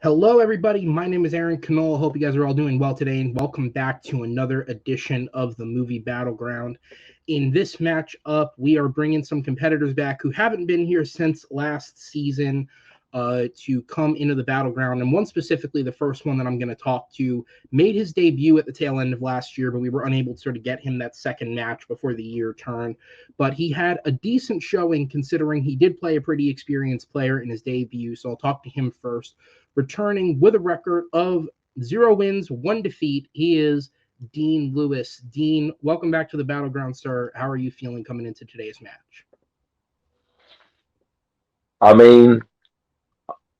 Hello, everybody. My name is Aaron Canola. Hope you guys are all doing well today, and welcome back to another edition of the Movie Battleground. In this matchup, we are bringing some competitors back who haven't been here since last season to come into the Battleground. And one specifically, the first one that I'm going to talk to, made his debut at the tail end of last year, but we were unable to sort of get him that second match before the year turned. But he had a decent showing considering he did play a pretty experienced player in his debut. So I'll talk to him first. Returning with a record of 0 wins, 1 defeat, he is Dean Lewis. Dean, welcome back to the Battleground, sir. How are you feeling coming into today's match? I mean,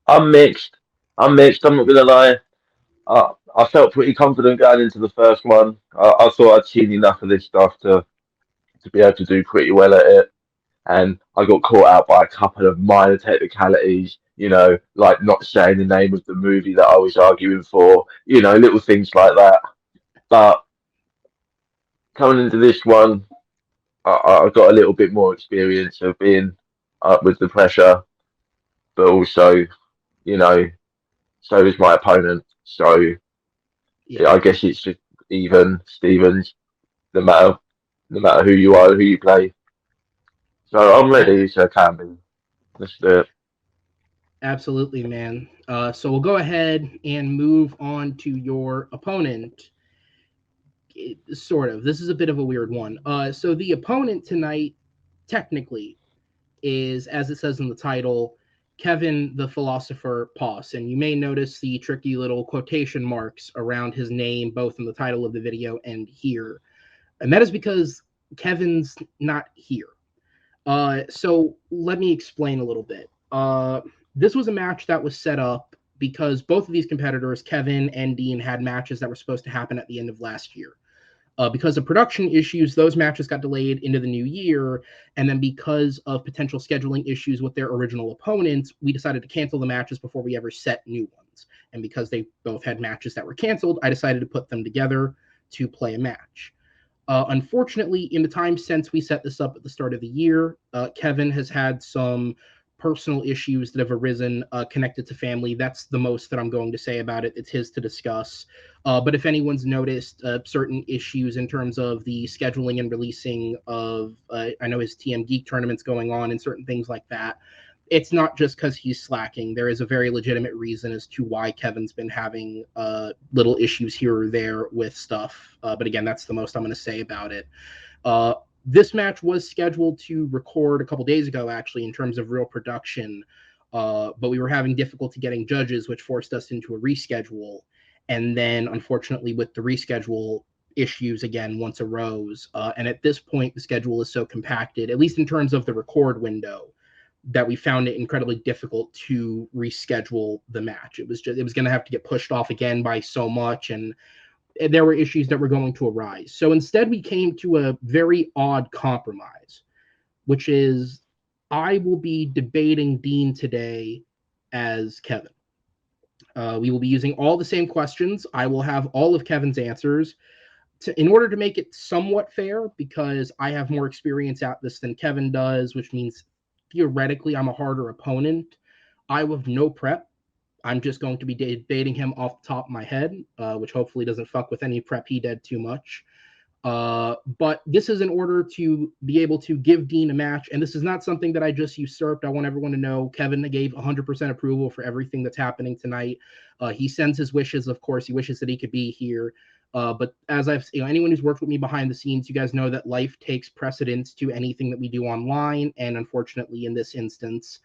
I'm mixed. I'm mixed. I'm not gonna lie. I felt pretty confident going into the first one. I thought I'd seen enough of this stuff to be able to do pretty well at it, and I got caught out by a couple of minor technicalities. Like not saying the name of the movie that I was arguing for. Little things like that. But coming into this one, I got a little bit more experience of being up with the pressure, but also, you know, so is my opponent. So Yeah, I guess it's just even Stevens, no matter who you are, who you play. So I'm ready, so can be. Let's do it. absolutely, man. So we'll go ahead and move on to your opponent. Sort of. This is a bit of a weird one. So the opponent tonight, technically, is, as it says in the title, Kevin the Philosopher Poss. And you may notice the tricky little quotation marks around his name, both in the title of the video and here. And that is because Kevin's not here. So let me explain a little bit. This was a match that was set up because both of these competitors, Kevin and Dean, had matches that were supposed to happen at the end of last year. Because of production issues, those matches got delayed into the new year. And then because of potential scheduling issues with their original opponents, we decided to cancel the matches before we ever set new ones. And because they both had matches that were canceled, I decided to put them together to play a match. Unfortunately, in the time since we set this up at the start of the year, Kevin has had some personal issues that have arisen connected to family. That's the most that I'm going to say about it. It's his to discuss. But if anyone's noticed certain issues in terms of the scheduling and releasing of, I know his TM Geek tournaments going on and certain things like that, it's not just because he's slacking. There is a very legitimate reason as to why Kevin's been having little issues here or there with stuff. But again, that's the most I'm going to say about it. This match was scheduled to record a couple days ago, actually, in terms of real production. But we were having difficulty getting judges, which forced us into a reschedule. And then, unfortunately, with the reschedule, issues again once arose. And at this point, the schedule is so compacted, at least in terms of the record window, that we found it incredibly difficult to reschedule the match. It was going to have to get pushed off again by so much, and there were issues that were going to arise. So instead, we came to a very odd compromise, which is I will be debating Dean today as Kevin. We will be using all the same questions. I will have all of Kevin's answers. In order to make it somewhat fair, because I have more experience at this than Kevin does, which means theoretically I'm a harder opponent, I have no prep. I'm just going to be debating him off the top of my head, which hopefully doesn't fuck with any prep he did too much. But this is in order to be able to give Dean a match, and this is not something that I just usurped. I want everyone to know Kevin gave 100% approval for everything that's happening tonight. He sends his wishes, of course. He wishes that he could be here. But as anyone who's worked with me behind the scenes, you guys know that life takes precedence to anything that we do online, and unfortunately, in this instance,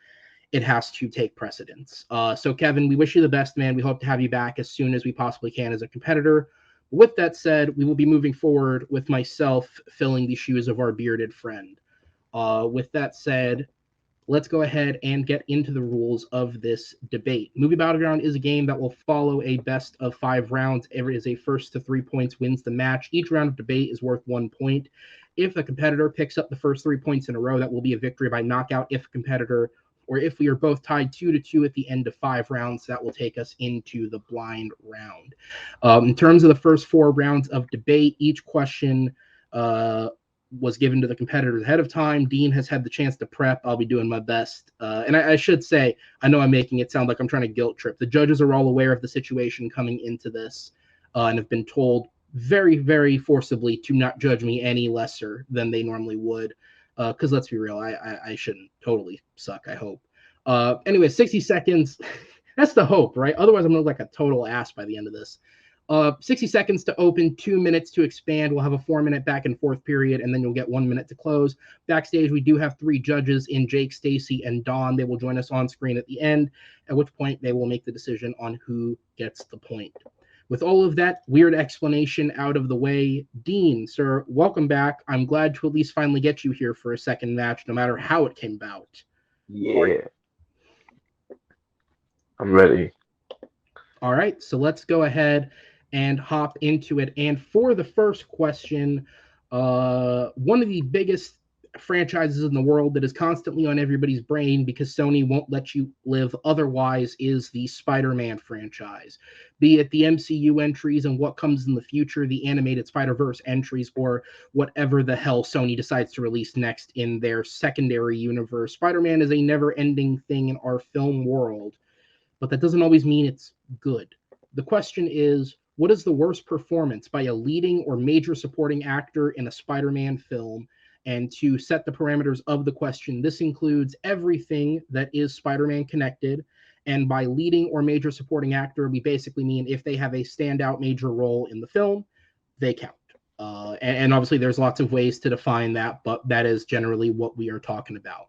it has to take precedence. So, Kevin, we wish you the best, man. We hope to have you back as soon as we possibly can as a competitor. With that said, we will be moving forward with myself filling the shoes of our bearded friend. With that said, let's go ahead and get into the rules of this debate. Movie Battleground is a game that will follow a best of 5 rounds. Every is a first to 3 points wins the match. Each round of debate is worth 1 point. If a competitor picks up the first 3 points in a row, that will be a victory by knockout. If a competitor or if we are both tied 2-2 at the end of 5 rounds, that will take us into the blind round. In terms of the first 4 rounds of debate, each question was given to the competitors ahead of time. Dean has had the chance to prep. I'll be doing my best. And I should say, I know I'm making it sound like I'm trying to guilt trip. The judges are all aware of the situation coming into this and have been told very, very forcibly to not judge me any lesser than they normally would. Because let's be real, I shouldn't totally suck, I hope. Anyway, 60 seconds. That's the hope, right? Otherwise, I'm going to look like a total ass by the end of this. 60 seconds to open, 2 minutes to expand. We'll have a 4-minute back and forth period, and then you'll get 1 minute to close. Backstage, we do have 3 judges in Jake, Stacy, and Dawn. They will join us on screen at the end, at which point they will make the decision on who gets the point. With all of that weird explanation out of the way, Dean, sir, welcome back. I'm glad to at least finally get you here for a second match, no matter how it came about. Yeah, I'm ready. All right, so let's go ahead and hop into it. And for the first question, one of the biggest franchises in the world that is constantly on everybody's brain because Sony won't let you live otherwise is the Spider-Man franchise. Be it the MCU entries and what comes in the future, the animated Spider-Verse entries, or whatever the hell Sony decides to release next in their secondary universe. Spider-Man is a never-ending thing in our film world, but that doesn't always mean it's good. The question is, what is the worst performance by a leading or major supporting actor in a Spider-Man film? And to set the parameters of the question, this includes everything that is Spider-Man connected. And by leading or major supporting actor, we basically mean if they have a standout major role in the film, they count. And obviously, there's lots of ways to define that, but that is generally what we are talking about.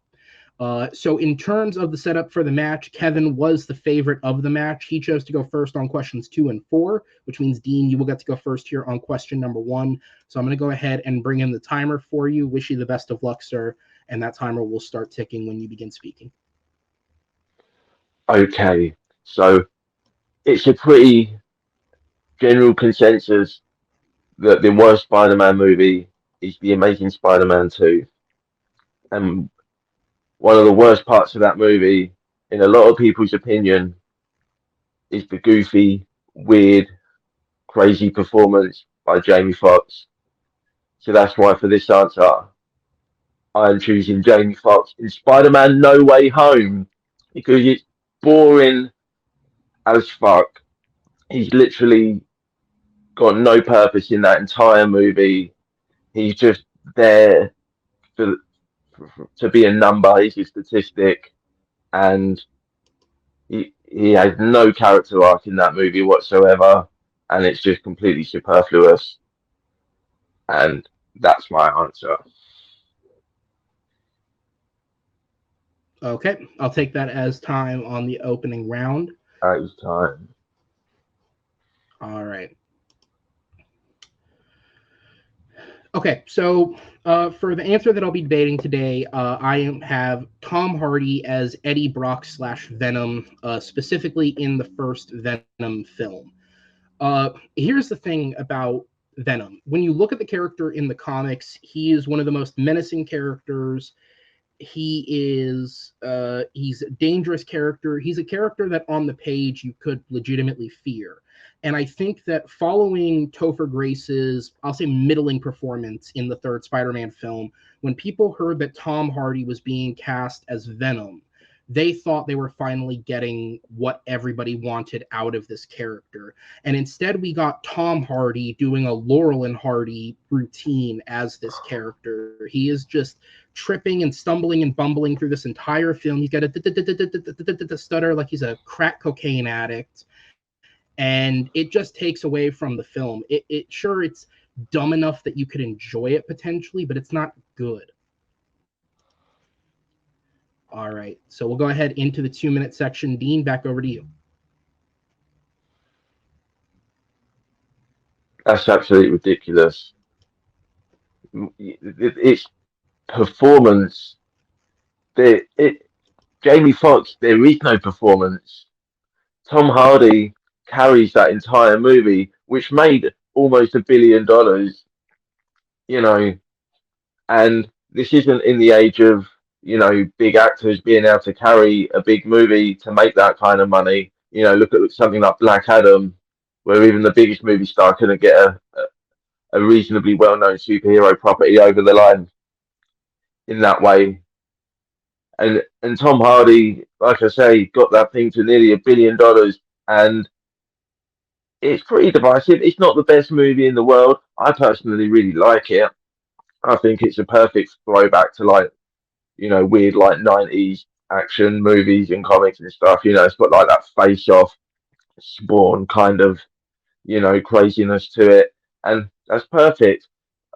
So in terms of the setup for the match, Kevin was the favorite of the match. He chose to go first on questions 2 and 4, which means, Dean, you will get to go first here on question number 1. So I'm going to go ahead and bring in the timer for you. Wish you the best of luck, sir. And that timer will start ticking when you begin speaking. Okay, so it's a pretty general consensus that the worst Spider-Man movie is The Amazing Spider-Man 2. And one of the worst parts of that movie, in a lot of people's opinion, is the goofy, weird, crazy performance by Jamie Foxx. So that's why for this answer, I'm choosing Jamie Foxx in Spider-Man No Way Home because it's boring as fuck. He's literally got no purpose in that entire movie. He's just there for, to be a number. He's a statistic, and he has no character arc in that movie whatsoever, and it's just completely superfluous. And that's my answer. Okay, I'll take that as time on the opening round. That is time. All right. Okay, so for the answer that I'll be debating today, I have Tom Hardy as Eddie Brock / Venom, specifically in the first Venom film. Here's the thing about Venom. When you look at the character in the comics, he is one of the most menacing characters. He's a dangerous character. He's a character that on the page you could legitimately fear. And I think that following Topher Grace's, I'll say, middling performance in the third Spider-Man film, when people heard that Tom Hardy was being cast as Venom, they thought they were finally getting what everybody wanted out of this character. And instead, we got Tom Hardy doing a Laurel and Hardy routine as this character. He is just tripping and stumbling and bumbling through this entire film. He's got a stutter like he's a crack cocaine addict. And it just takes away from the film. Sure, it's dumb enough that you could enjoy it potentially, but it's not good. All right, so we'll go ahead into the 2-minute section. Dean, back over to you. That's absolutely ridiculous. It's performance. Jamie Foxx, there is no performance. Tom Hardy carries that entire movie, which made almost $1 billion, you know, and this isn't in the age of, big actors being able to carry a big movie to make that kind of money. Look at something like Black Adam, where even the biggest movie star couldn't get a reasonably well known superhero property over the line in that way. And Tom Hardy, like I say, got that thing to nearly $1 billion, and it's pretty divisive. It's not the best movie in the world. I personally really like it. I think it's a perfect throwback to like, weird like 90s action movies and comics and stuff. It's got like that face off Spawn kind of, craziness to it. And that's perfect.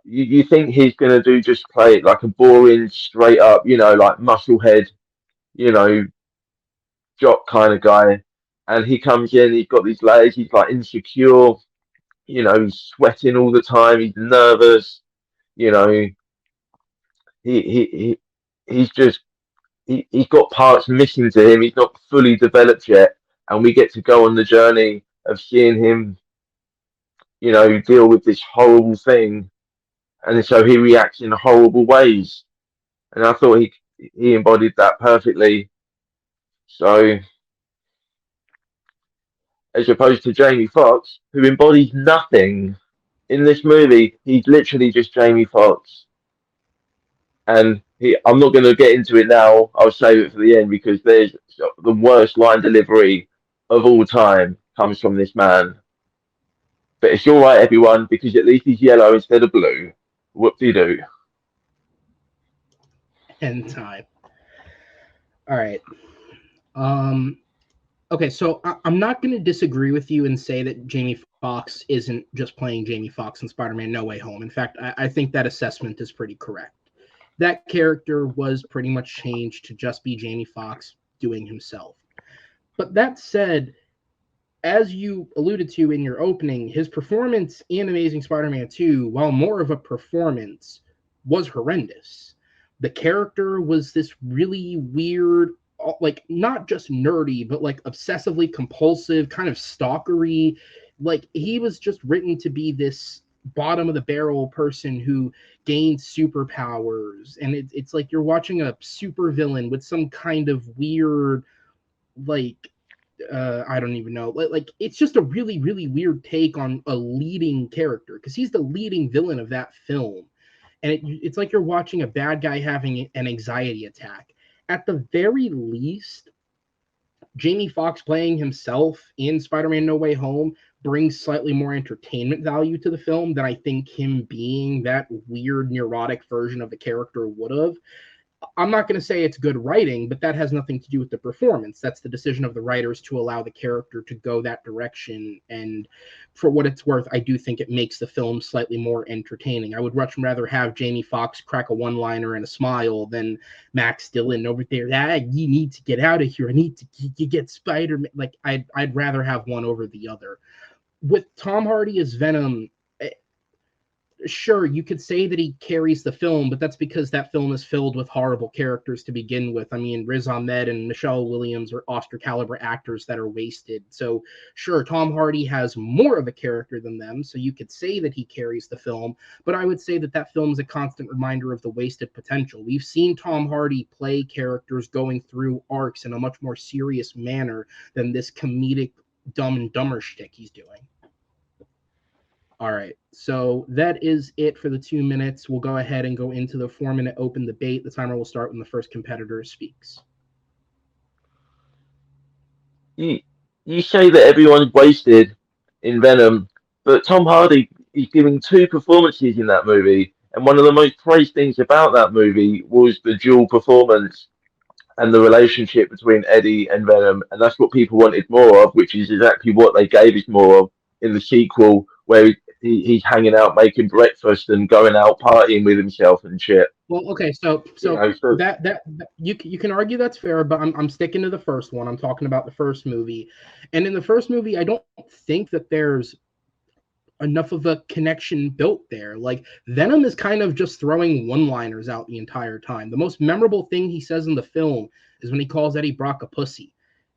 You think he's gonna do just play it like a boring, straight up, like musclehead, you know, jock kind of guy. And he comes in, he's got these layers, he's like insecure, he's sweating all the time, he's nervous, you know, he he's just he's got parts missing to him. He's not fully developed yet, and we get to go on the journey of seeing him, deal with this horrible thing, and so he reacts in horrible ways. And I thought he embodied that perfectly. So as opposed to Jamie Foxx, who embodies nothing in this movie, he's literally just Jamie Foxx. And I'm not going to get into it now. I'll save it for the end because there's the worst line delivery of all time comes from this man. But it's all right, everyone, because at least he's yellow instead of blue. Whoop de doo. End time. All right. Um, okay, so I'm not going to disagree with you and say that Jamie Foxx isn't just playing Jamie Foxx in Spider-Man No Way Home. In fact, I think that assessment is pretty correct. That character was pretty much changed to just be Jamie Foxx doing himself. But that said, as you alluded to in your opening, his performance in Amazing Spider-Man 2, while more of a performance, was horrendous. The character was this really weird, like not just nerdy, but like obsessively compulsive, kind of stalkery. Like he was just written to be this bottom of the barrel person who gains superpowers, and it's like you're watching a super villain with some kind of weird, like I don't even know. Like it's just a really, really weird take on a leading character because he's the leading villain of that film, and it's like you're watching a bad guy having an anxiety attack. At the very least, Jamie Foxx playing himself in Spider-Man No Way Home brings slightly more entertainment value to the film than I think him being that weird neurotic version of the character would have. I'm not going to say it's good writing, but that has nothing to do with the performance. That's the decision of the writers to allow the character to go that direction. And for what it's worth, I do think it makes the film slightly more entertaining. I would much rather have Jamie Foxx crack a one-liner and a smile than Max Dillon over there. You need to get out of here. I need to get Spider-Man. Like I'd rather have one over the other. With Tom Hardy as Venom, sure, you could say that he carries the film, but that's because that film is filled with horrible characters to begin with. I mean, Riz Ahmed and Michelle Williams are Oscar caliber actors that are wasted. So, sure, Tom Hardy has more of a character than them, so you could say that he carries the film, but I would say that that film's a constant reminder of the wasted potential. We've seen Tom Hardy play characters going through arcs in a much more serious manner than this comedic Dumb and Dumber shtick he's doing. All right. So that is it for the 2 minutes. We'll go ahead and go into the 4 minute open debate. The timer will start when the first competitor speaks. You, you say that everyone's wasted in Venom, but Tom Hardy is giving two performances in that movie. And one of the most praised things about that movie was the dual performance and the relationship between Eddie and Venom, and that's what people wanted more of, which is exactly what they gave us more of in the sequel, where he's hanging out making breakfast and going out partying with himself and shit. Well, okay, so You so know, so that you can argue that's fair, but I'm sticking to the first one. I'm talking about the first movie, and in the first movie, I don't think that there's enough of a connection built there. Like Venom is kind of just throwing one-liners out the entire time. The most memorable thing he says in the film is when he calls Eddie Brock a pussy.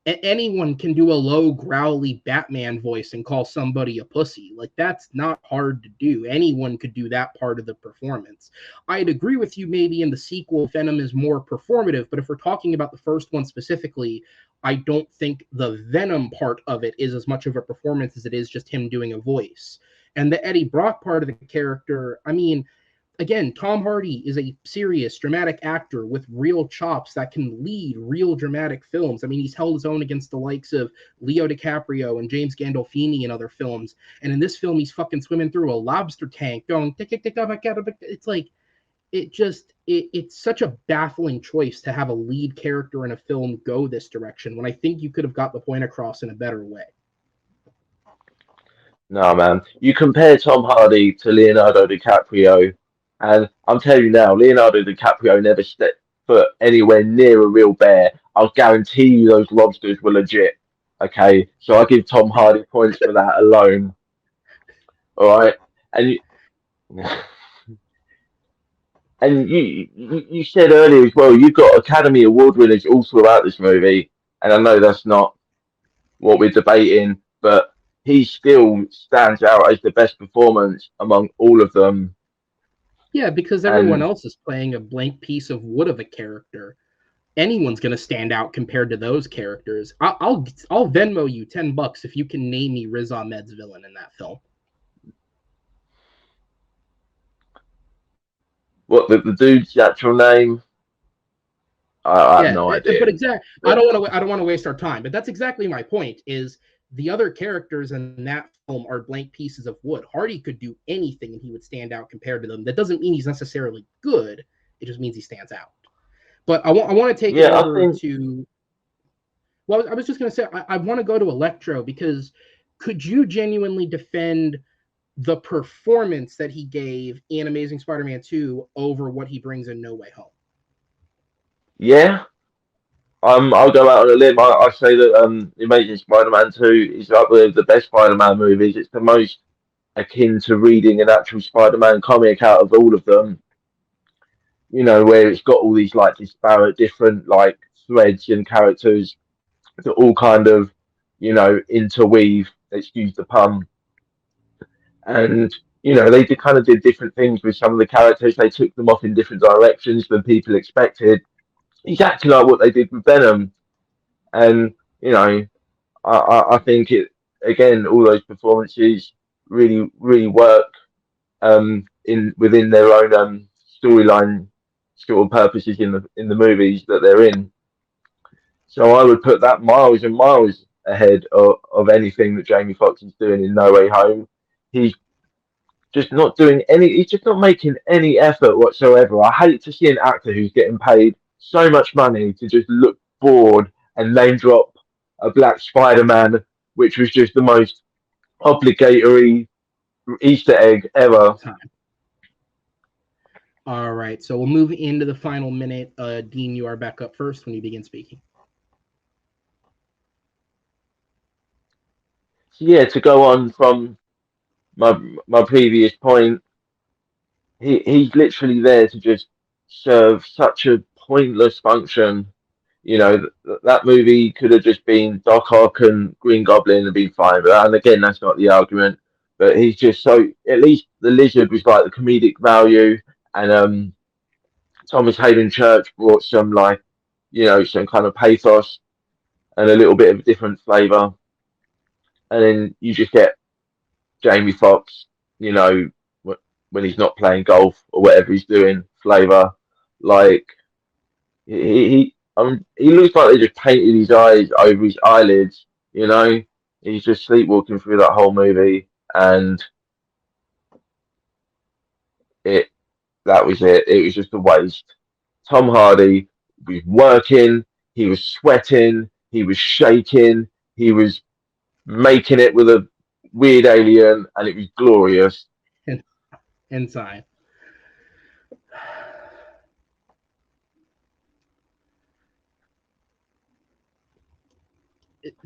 Anyone can do a low, growly Batman voice and call somebody a pussy. Like, that's not hard to do. Anyone could do that part of the performance. I'd agree with you maybe in the sequel, Venom is more performative, but if we're talking about the first one specifically, I don't think the Venom part of it is as much of a performance as it is just him doing a voice. And the Eddie Brock part of the character, I mean, again, Tom Hardy is a serious, dramatic actor with real chops that can lead real dramatic films. I mean, he's held his own against the likes of Leo DiCaprio and James Gandolfini in other films. And in this film, he's fucking swimming through a lobster tank going, tick, tick, tick, oh my God. It's like, it's such a baffling choice to have a lead character in a film go this direction when I think you could have got the point across in a better way. No, man. You compare Tom Hardy to Leonardo DiCaprio, and I'm telling you now, Leonardo DiCaprio never stepped foot anywhere near a real bear. I'll guarantee you those lobsters were legit. Okay, so I give Tom Hardy points for that alone. All right, and you, and you said earlier as well, you've got Academy Award winners all throughout this movie, and I know that's not what we're debating, but he still stands out as the best performance among all of them. Yeah, because everyone And else is playing a blank piece of wood of a character. Anyone's going to stand out compared to those characters. I'll Venmo you $10 if you can name me Riz Ahmed's villain in that film. what the dude's actual name, I have Yeah, no but idea. exactly. But I don't want to waste our time. But that's exactly my point. Is the other characters in that film are blank pieces of wood. Hardy could do anything and he would stand out compared to them. That doesn't mean he's necessarily good. It just means he stands out. But I want to take it yeah, I over think to. Well, I was just going to say I want to go to Electro because could you genuinely defend the performance that he gave in Amazing Spider-Man 2 over what he brings in No Way Home? yeah. I'll go out on a limb. I say that The Amazing Spider-Man 2 is up with the best Spider-Man movies. It's the most akin to reading an actual Spider-Man comic out of all of them. You know, where it's got all these like disparate, different like threads and characters that all kind of, interweave. Excuse the pun. And they kind of did different things with some of the characters. They took them off in different directions than people expected. Exactly like what they did with Venom. And I think it again. All those performances really, really work in within their own storyline sort of purposes in the movies that they're in. So I would put that miles and miles ahead of anything that Jamie Foxx is doing in No Way Home. He's just not doing any. He's just not making any effort whatsoever. I hate to see an actor who's getting paid so much money to just look bored and name drop a black Spider-Man, which was just the most obligatory Easter egg ever. Time. All right, so we'll move into the final minute. Dean, you are back up first when you begin speaking. So yeah, to go on from my previous point, he's literally there to just serve such a pointless function. That movie could have just been Doc Ock and Green Goblin and been fine. And again, that's not the argument. But he's just so. At least the Lizard was like the comedic value, and Thomas Hayden Church brought some like, some kind of pathos and a little bit of a different flavour. And then you just get Jamie Foxx, you know, when he's not playing golf or whatever he's doing, flavour. Like he looks like they just painted his eyes over his eyelids. He's just sleepwalking through that whole movie, and it that was it. It was just a waste. Tom Hardy was working, he was sweating, he was shaking, he was making it with a weird alien, and it was glorious. Inside.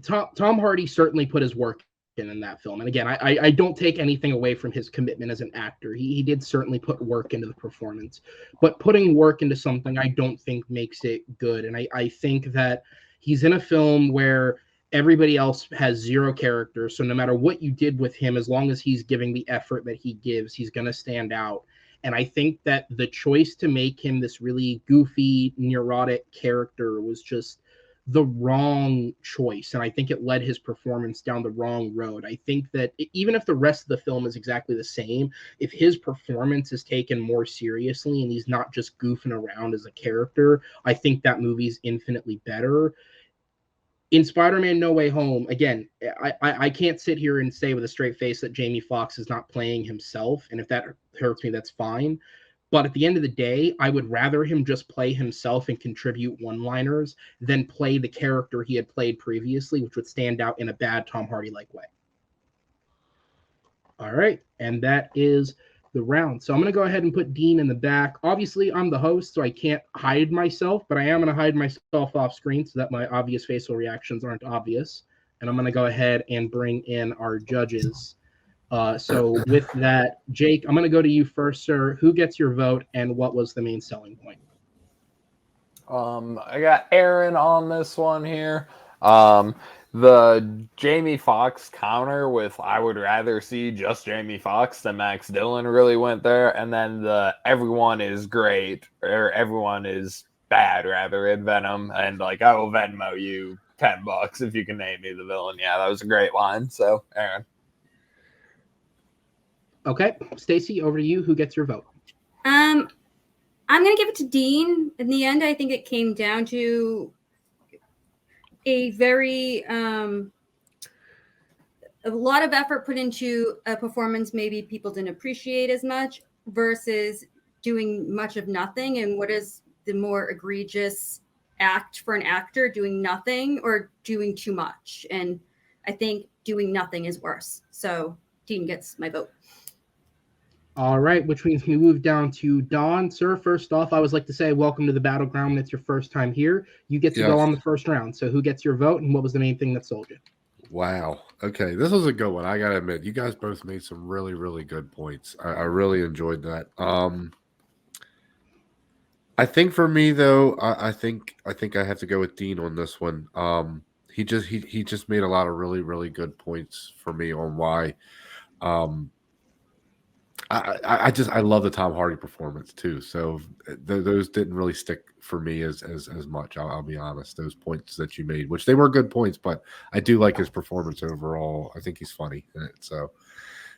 Tom Hardy certainly put his work in that film. And again, I don't take anything away from his commitment as an actor. He did certainly put work into the performance, but putting work into something I don't think makes it good. And I think that he's in a film where everybody else has zero character. So no matter what you did with him, as long as he's giving the effort that he gives, he's going to stand out. And I think that the choice to make him this really goofy, neurotic character was just the wrong choice. And I think it led his performance down the wrong road. I think that even if the rest of the film is exactly the same, if his performance is taken more seriously and he's not just goofing around as a character, I think that movie's infinitely better. In Spider-Man No Way Home, again, I can't sit here and say with a straight face that Jamie Foxx is not playing himself. And if that hurts me, that's fine. But at the end of the day, I would rather him just play himself and contribute one-liners than play the character he had played previously, which would stand out in a bad Tom Hardy-like way. All right, and that is the round. So I'm going to go ahead and put Dean in the back. Obviously, I'm the host, so I can't hide myself, but I am going to hide myself off screen so that my obvious facial reactions aren't obvious. And I'm going to go ahead and bring in our judges. So with that, Jake, I'm going to go to you first, sir. Who gets your vote, and what was the main selling point? I got Aaron on this one here. The Jamie Foxx counter with I would rather see just Jamie Foxx than Max Dillon really went there. And then the everyone is great, or everyone is bad, rather, in Venom. And like, I will Venmo you $10 if you can name me the villain. Yeah, that was a great line. So, Aaron. Okay, Stacy, over to you. Who gets your vote? I'm going to give it to Dean. In the end, I think it came down to a very a lot of effort put into a performance maybe people didn't appreciate as much versus doing much of nothing. And what is the more egregious act for an actor, doing nothing or doing too much? And I think doing nothing is worse. So Dean gets my vote. All right, which means we move down to Don. Sir, first off, I always like to say welcome to the Battleground. It's your first time here. You get to go on the first round. So who gets your vote, and what was the main thing that sold you? Wow. Okay, this was a good one. I got to admit, you guys both made some really, really good points. I really enjoyed that. I think for me, though, I think I have to go with Dean on this one. He just made a lot of really, really good points for me on why I love the Tom Hardy performance too. So those didn't really stick for me as much. I'll be honest. Those points that you made, which they were good points, but I do like his performance overall. I think he's funny in it. So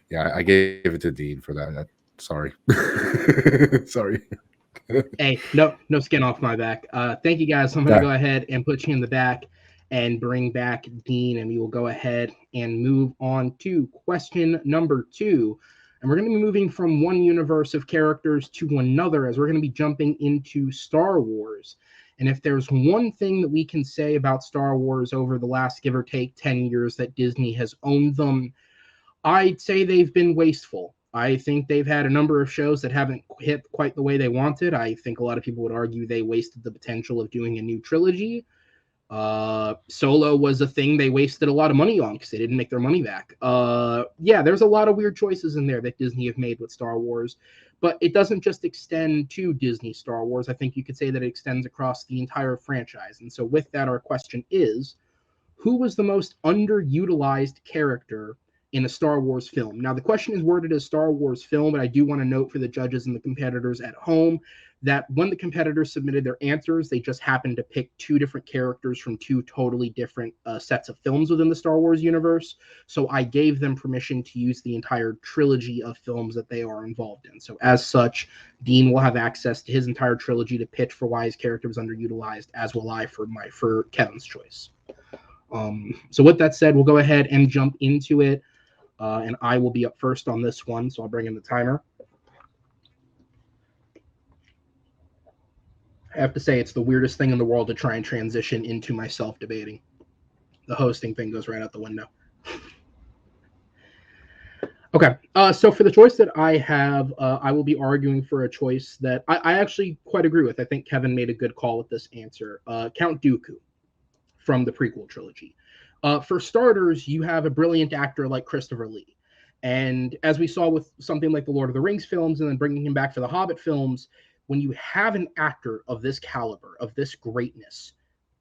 yeah, I gave it to Dean for that. Sorry, sorry. Hey, no skin off my back. Thank you guys. I'm going to go ahead and put you in the back and bring back Dean, and we will go ahead and move on to question number 2. And we're going to be moving from one universe of characters to another as we're going to be jumping into Star Wars. And if there's one thing that we can say about Star Wars over the last, give or take, 10 years that Disney has owned them, I'd say they've been wasteful. I think they've had a number of shows that haven't hit quite the way they wanted. I think a lot of people would argue they wasted the potential of doing a new trilogy. Solo was a thing they wasted a lot of money on because they didn't make their money back. Yeah, there's a lot of weird choices in there that Disney have made with Star Wars, but it doesn't just extend to Disney Star Wars. I think you could say that it extends across the entire franchise. And so with that, our question is, who was the most underutilized character in a Star Wars film? Now, the question is worded as Star Wars film, but I do want to note for the judges and the competitors at home that when the competitors submitted their answers, they just happened to pick 2 different characters from 2 totally different sets of films within the Star Wars universe. So I gave them permission to use the entire trilogy of films that they are involved in. So as such, Dean will have access to his entire trilogy to pitch for why his character was underutilized, as will I for Kevin's choice. So with that said, we'll go ahead and jump into it. And I will be up first on this one, so I'll bring in the timer. I have to say, it's the weirdest thing in the world to try and transition into myself debating. The hosting thing goes right out the window. Okay, so for the choice that I have, I will be arguing for a choice that I actually quite agree with. I think Kevin made a good call with this answer. Count Dooku from the prequel trilogy. For starters, you have a brilliant actor like Christopher Lee. And as we saw with something like the Lord of the Rings films and then bringing him back for the Hobbit films, when you have an actor of this caliber, of this greatness,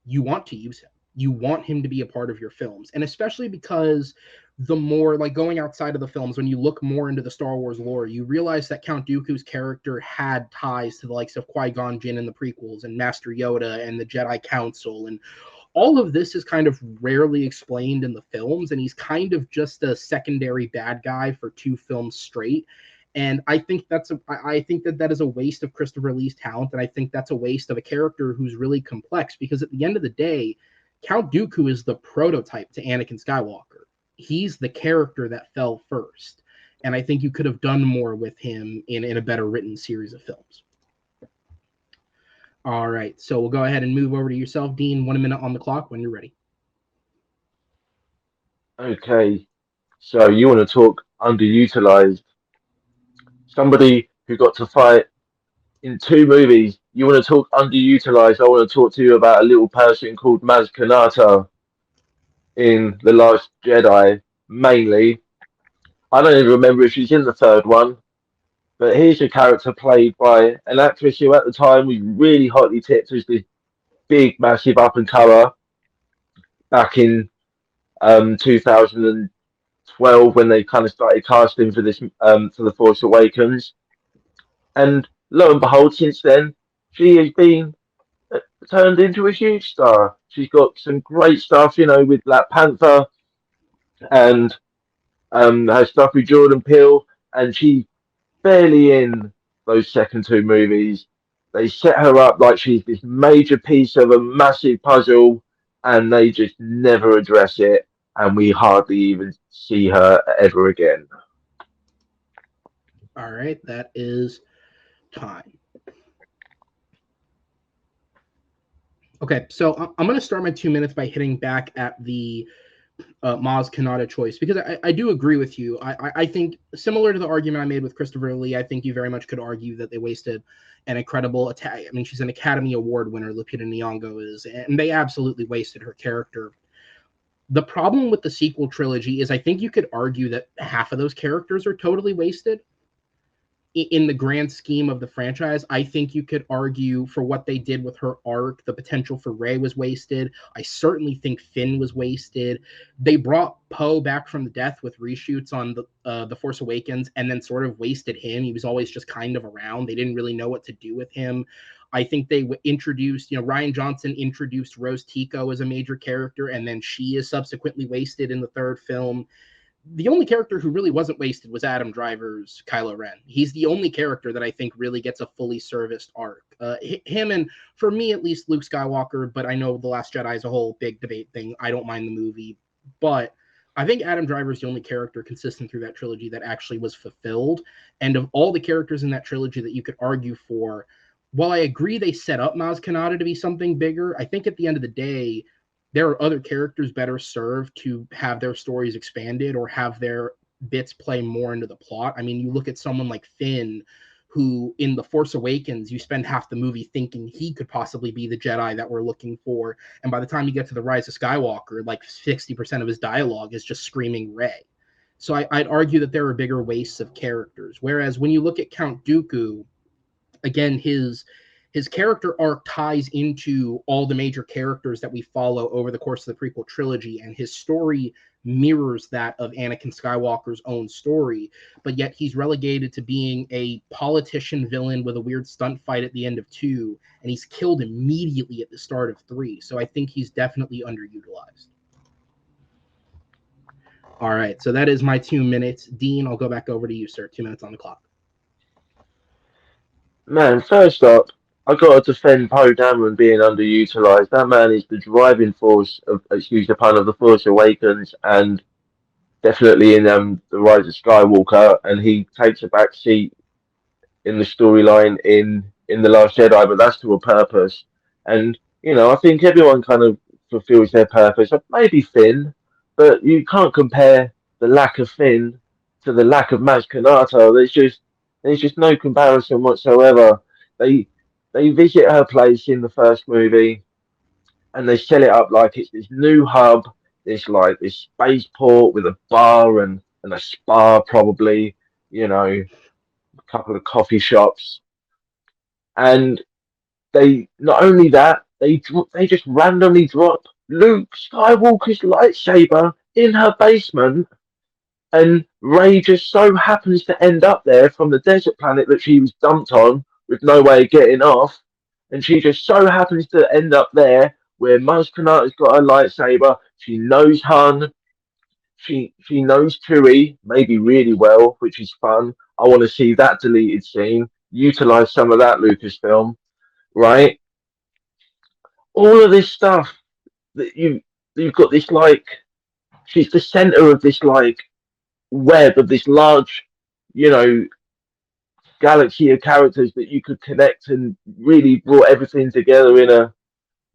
you want to use him. You want him to be a part of your films. And especially because the more, like, going outside of the films, when you look more into the Star Wars lore, you realize that Count Dooku's character had ties to the likes of Qui-Gon Jinn in the prequels and Master Yoda and the Jedi Council, and all of this is kind of rarely explained in the films, and he's kind of just a secondary bad guy for 2 films straight. And I think I think that is a waste of Christopher Lee's talent, and I think that's a waste of a character who's really complex, because at the end of the day, Count Dooku is the prototype to Anakin Skywalker. He's the character that fell first, and I think you could have done more with him in a better written series of films. All right, so we'll go ahead and move over to yourself, Dean. 1 minute on the clock when you're ready. Okay, so you want to talk underutilized? Somebody who got to fight in 2 movies. You want to talk underutilized? I want to talk to you about a little person called Maz Kanata in The Last Jedi, mainly. I don't even remember if she's in the 3rd one, but here's a character played by an actress who at the time was really hotly tipped as this big, massive up-and-comer back in 2012 when they kind of started casting for this for The Force Awakens. And lo and behold, since then, she has been turned into a huge star. She's got some great stuff, with Black Panther and her stuff with Jordan Peele, and she's barely in those second 2 movies. They set her up like she's this major piece of a massive puzzle, and they just never address it, and we hardly even see her ever again. All right, that is time. Okay, so I'm going to start my 2 minutes by hitting back at the Maz Kanata choice, because I do agree with you. I think, similar to the argument I made with Christopher Lee, I think you very much could argue that they wasted an incredible I mean, she's an Academy Award winner, Lupita Nyong'o is, and they absolutely wasted her character. The problem with the sequel trilogy is I think you could argue that half of those characters are totally wasted. In the grand scheme of the franchise, I think you could argue for what they did with her arc, the potential for Rey was wasted. I certainly think Finn was wasted. They brought Poe back from the death with reshoots on the Force Awakens, and then sort of wasted him. He was always just kind of around. They didn't really know what to do with him. I think they introduced, Rian Johnson introduced Rose Tico as a major character, and then she is subsequently wasted in the 3rd film. The only character who really wasn't wasted was Adam Driver's Kylo Ren. He's the only character that I think really gets a fully serviced arc. Him and, for me at least, Luke Skywalker, but I know The Last Jedi is a whole big debate thing. I don't mind the movie. But I think Adam Driver's the only character consistent through that trilogy that actually was fulfilled. And of all the characters in that trilogy that you could argue for, while I agree they set up Maz Kanata to be something bigger, I think at the end of the day, there are other characters better served to have their stories expanded or have their bits play more into the plot. I mean, you look at someone like Finn, who in The Force Awakens, you spend half the movie thinking he could possibly be the Jedi that we're looking for. And by the time you get to The Rise of Skywalker, like 60% of his dialogue is just screaming Rey. So I'd argue that there are bigger wastes of characters. Whereas when you look at Count Dooku, again, his character arc ties into all the major characters that we follow over the course of the prequel trilogy, and his story mirrors that of Anakin Skywalker's own story, but yet he's relegated to being a politician villain with a weird stunt fight at the end of 2, and he's killed immediately at the start of 3. So I think he's definitely underutilized. All right, so that is my 2 minutes. Dean, I'll go back over to you, sir. 2 minutes on the clock. Man, first up, I got to defend Poe Dameron being underutilized. That man is the driving force of, excuse the pun, of The Force Awakens, and definitely in The Rise of Skywalker, and he takes a back seat in the storyline in The Last Jedi, but that's to a purpose. And, I think everyone kind of fulfills their purpose. Maybe Finn, but you can't compare the lack of Finn to the lack of Maz Kanata. There's just no comparison whatsoever. They visit her place in the first movie, and they sell it up like it's this new hub. this spaceport with a bar and a spa, probably, a couple of coffee shops. And they not only that, they just randomly drop Luke Skywalker's lightsaber in her basement, and Rey just so happens to end up there from the desert planet that she was dumped on with no way of getting off, and she just so happens to end up there where Maz Kanata's got her lightsaber. She knows Han. She knows Chewie maybe really well, which is fun. I want to see that deleted scene. Utilize some of that Lucasfilm, right? All of this stuff that you've got this she's the center of this web of this large, you know, galaxy of characters that you could connect and really brought everything together in a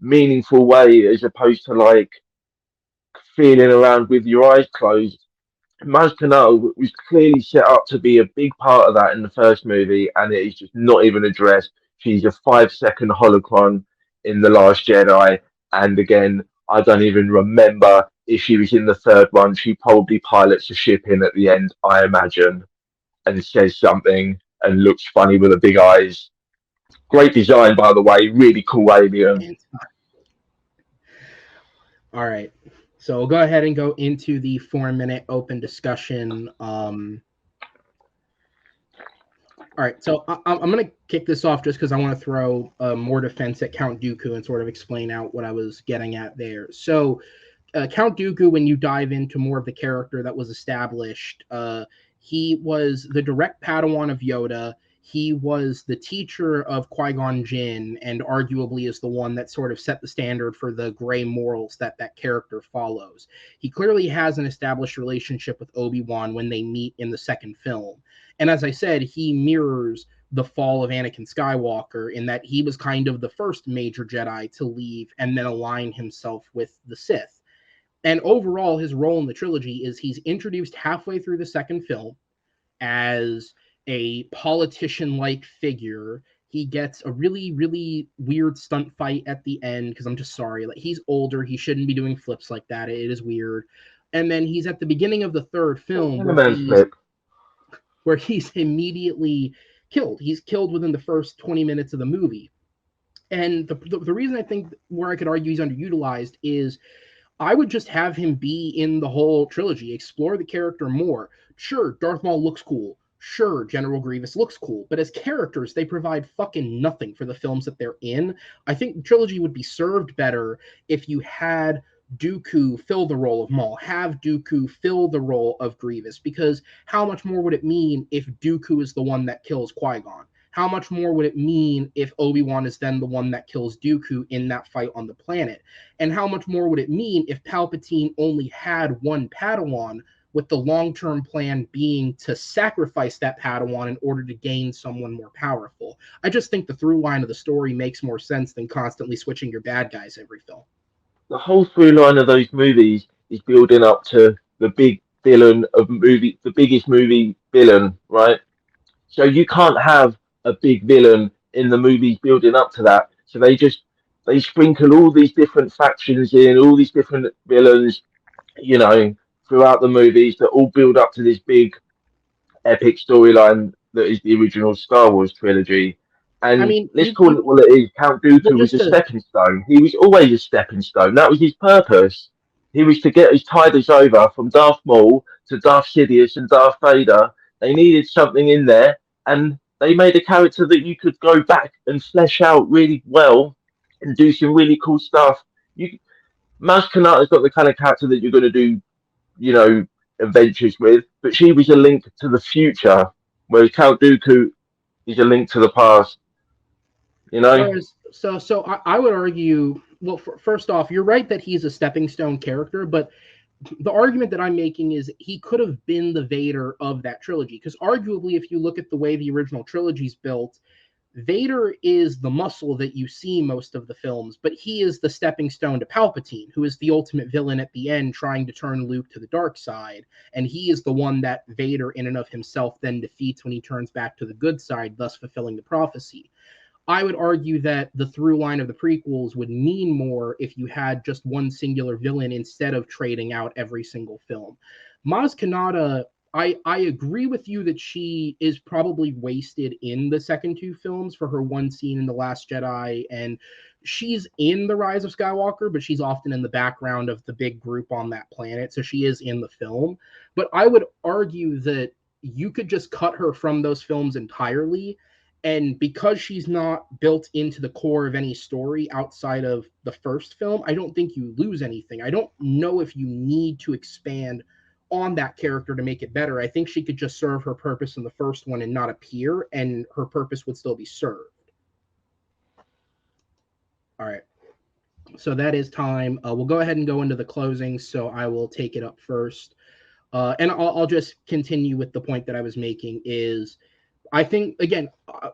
meaningful way as opposed to feeling around with your eyes closed. Maz Kanata was clearly set up to be a big part of that in the first movie, and it is just not even addressed. She's a 5 second holocron in The Last Jedi, and again, I don't even remember if she was in the third one. She probably pilots a ship in at the end, I imagine, and says something and looks funny with the big eyes. Great design, by the way, really cool alien. All right. So we'll go ahead and go into the 4-minute open discussion. All right, so I'm going to kick this off just because I want to throw more defense at Count Dooku and sort of explain out what I was getting at there. So Count Dooku, when you dive into more of the character that was established, he was the direct Padawan of Yoda. He was the teacher of Qui-Gon Jinn, and arguably is the one that sort of set the standard for the gray morals that character follows. He clearly has an established relationship with Obi-Wan when they meet in the second film. And as I said, he mirrors the fall of Anakin Skywalker in that he was kind of the first major Jedi to leave and then align himself with the Sith. And overall, his role in the trilogy is he's introduced halfway through the second film as a politician-like figure. He gets a really, really weird stunt fight at the end because I'm just sorry. He's older. He shouldn't be doing flips like that. It is weird. And then he's at the beginning of the third film where he's immediately killed. He's killed within the first 20 minutes of the movie. And the reason I think where I could argue he's underutilized is I would just have him be in the whole trilogy, explore the character more. Sure, Darth Maul looks cool. Sure, General Grievous looks cool. But as characters, they provide fucking nothing for the films that they're in. I think the trilogy would be served better if you had Dooku fill the role of Maul, have Dooku fill the role of Grievous, because how much more would it mean if Dooku is the one that kills Qui-Gon? How much more would it mean if Obi-Wan is then the one that kills Dooku in that fight on the planet? And how much more would it mean if Palpatine only had one Padawan, with the long-term plan being to sacrifice that Padawan in order to gain someone more powerful? I just think the through line of the story makes more sense than constantly switching your bad guys every film. The whole through line of those movies is building up to the big villain of the biggest movie villain, right? So you can't have a big villain in the movies building up to that. So they sprinkle all these different factions in, all these different villains, throughout the movies that all build up to this big epic storyline that is the original Star Wars trilogy. And let's call it what it is. Count Dooku was a stepping stone. He was always a stepping stone. That was his purpose. He was to get us tide us over from Darth Maul to Darth Sidious and Darth Vader. They needed something in there, and they made a character that you could go back and flesh out really well and do some really cool stuff. Maz Kanata's got the kind of character that you're going to do, adventures with, but she was a link to the future, whereas Count Dooku is a link to the past. So I would argue, well, first off, you're right that he's a stepping stone character, but the argument that I'm making is he could have been the Vader of that trilogy, because arguably, if you look at the way the original trilogy is built, Vader is the muscle that you see most of the films, but he is the stepping stone to Palpatine, who is the ultimate villain at the end trying to turn Luke to the dark side. And he is the one that Vader in and of himself then defeats when he turns back to the good side, thus fulfilling the prophecy. I would argue that the through line of the prequels would mean more if you had just one singular villain instead of trading out every single film. Maz Kanata, I agree with you that she is probably wasted in the second two films for her one scene in The Last Jedi, and she's in The Rise of Skywalker, but she's often in the background of the big group on that planet, so she is in the film. But I would argue that you could just cut her from those films entirely, and because she's not built into the core of any story outside of the first film, I don't think you lose anything. I don't know if you need to expand on that character to make it better. I think she could just serve her purpose in the first one and not appear, and her purpose would still be served. All right. So that is time. We'll go ahead and go into the closing. So I will take it up first. And I'll just continue with the point that I was making is I think, again,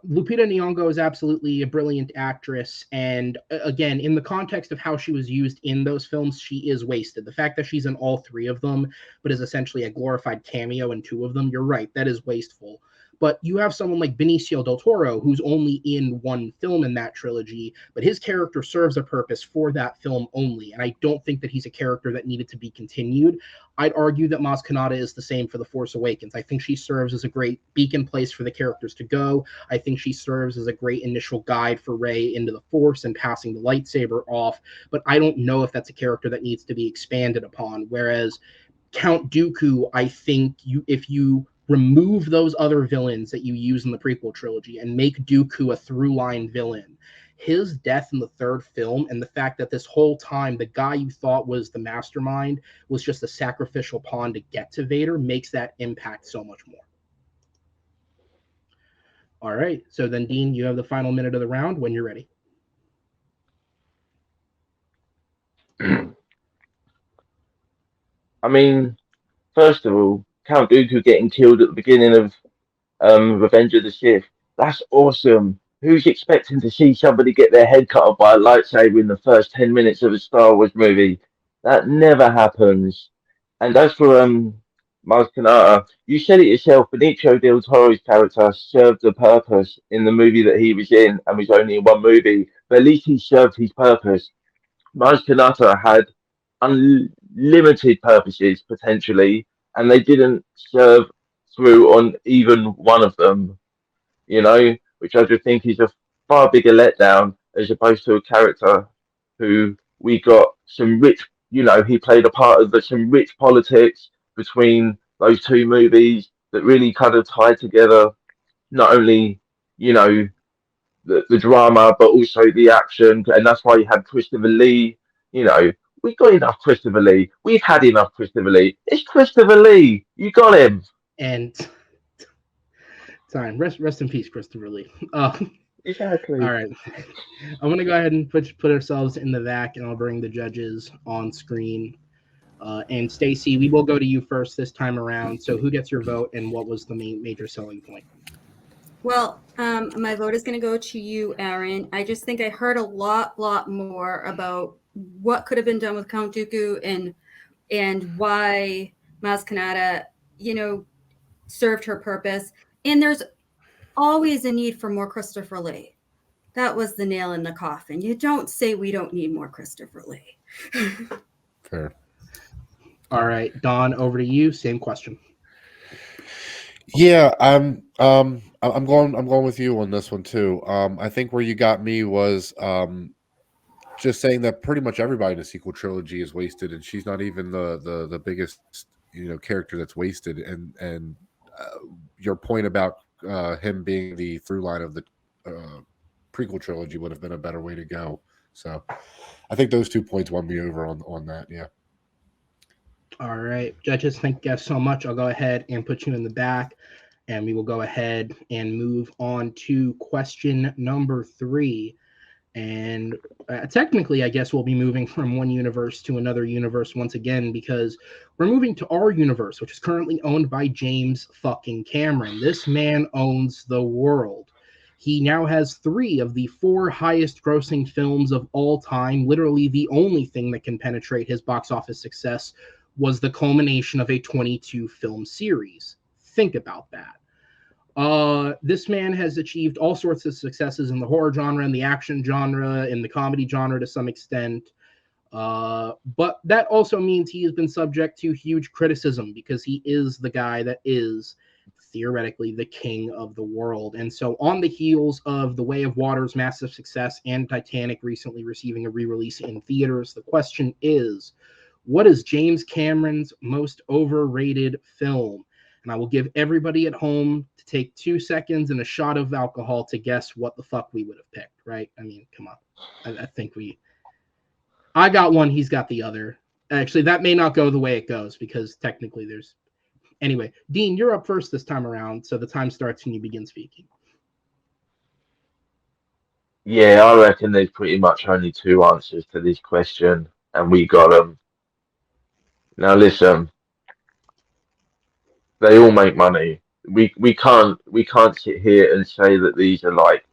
Lupita Nyong'o is absolutely a brilliant actress. And again, in the context of how she was used in those films, she is wasted. The fact that she's in all three of them, but is essentially a glorified cameo in two of them, you're right, that is wasteful. But you have someone like Benicio del Toro, who's only in one film in that trilogy, but his character serves a purpose for that film only. And I don't think that he's a character that needed to be continued. I'd argue that Maz Kanata is the same for The Force Awakens. I think she serves as a great beacon place for the characters to go. I think she serves as a great initial guide for Rey into the Force and passing the lightsaber off. But I don't know if that's a character that needs to be expanded upon. Whereas Count Dooku, I think if you remove those other villains that you use in the prequel trilogy and make Dooku a through-line villain, his death in the third film and the fact that this whole time the guy you thought was the mastermind was just a sacrificial pawn to get to Vader makes that impact so much more. All right, so then Dean, you have the final minute of the round when you're ready. I mean, first of all, Count Dooku getting killed at the beginning of Revenge of the Sith, that's awesome. Who's expecting to see somebody get their head cut off by a lightsaber in the first 10 minutes of a Star Wars movie? That never happens. And as for Maz Kanata, you said it yourself, Benicio del Toro's character served a purpose in the movie that he was in and was only in one movie, but at least he served his purpose. Maz Kanata had unlimited purposes potentially, and they didn't serve through on even one of them, which I just think is a far bigger letdown as opposed to a character who we got some rich, he played a part of some rich politics between those two movies that really kind of tied together not only, the drama, but also the action. And that's why you had Christopher Lee. We've got enough Christopher Lee. We've had enough Christopher Lee. It's Christopher Lee. You got him. And time. Rest in peace, Christopher Lee. Exactly. All right. I'm going to go ahead and put ourselves in the vac, and I'll bring the judges on screen. And Stacy, we will go to you first this time around. So who gets your vote, and what was the major selling point? Well, my vote is going to go to you, Aaron. I just think I heard a lot more about what could have been done with Count Dooku and why Maz Kanata, served her purpose. And there's always a need for more Christopher Lee. That was the nail in the coffin. You don't say we don't need more Christopher Lee. Fair. All right, Don, over to you. Same question. Yeah, I'm going with you on this one too. I think where you got me was just saying that pretty much everybody in the sequel trilogy is wasted, and she's not even the biggest character that's wasted. And your point about him being the through line of the prequel trilogy would have been a better way to go. So I think those 2 points won me over on that. Yeah. All right, judges, thank you guys so much. I'll go ahead and put you in the back, and we will go ahead and move on to question number 3. And technically, I guess we'll be moving from one universe to another universe once again, because we're moving to our universe, which is currently owned by James fucking Cameron. This man owns the world. He now has 3 of the 4 highest grossing films of all time. Literally the only thing that can penetrate his box office success was the culmination of a 22 film series. Think about that. This man has achieved all sorts of successes in the horror genre, in the action genre, in the comedy genre to some extent. But that also means he has been subject to huge criticism because he is the guy that is theoretically the king of the world. And so, on the heels of The Way of Water's massive success and Titanic recently receiving a re release in theaters, the question is, what is James Cameron's most overrated film? And I will give everybody at home to take 2 seconds and a shot of alcohol to guess what the fuck we would have picked, right? I mean, come on. I think I got one, he's got the other. Actually, that may not go the way it goes because technically there's. Anyway, Dean, you're up first this time around, so the time starts when you begin speaking. Yeah, I reckon there's pretty much only two answers to this question, and we got them. Now listen, they all make money. We can't sit here and say that these are like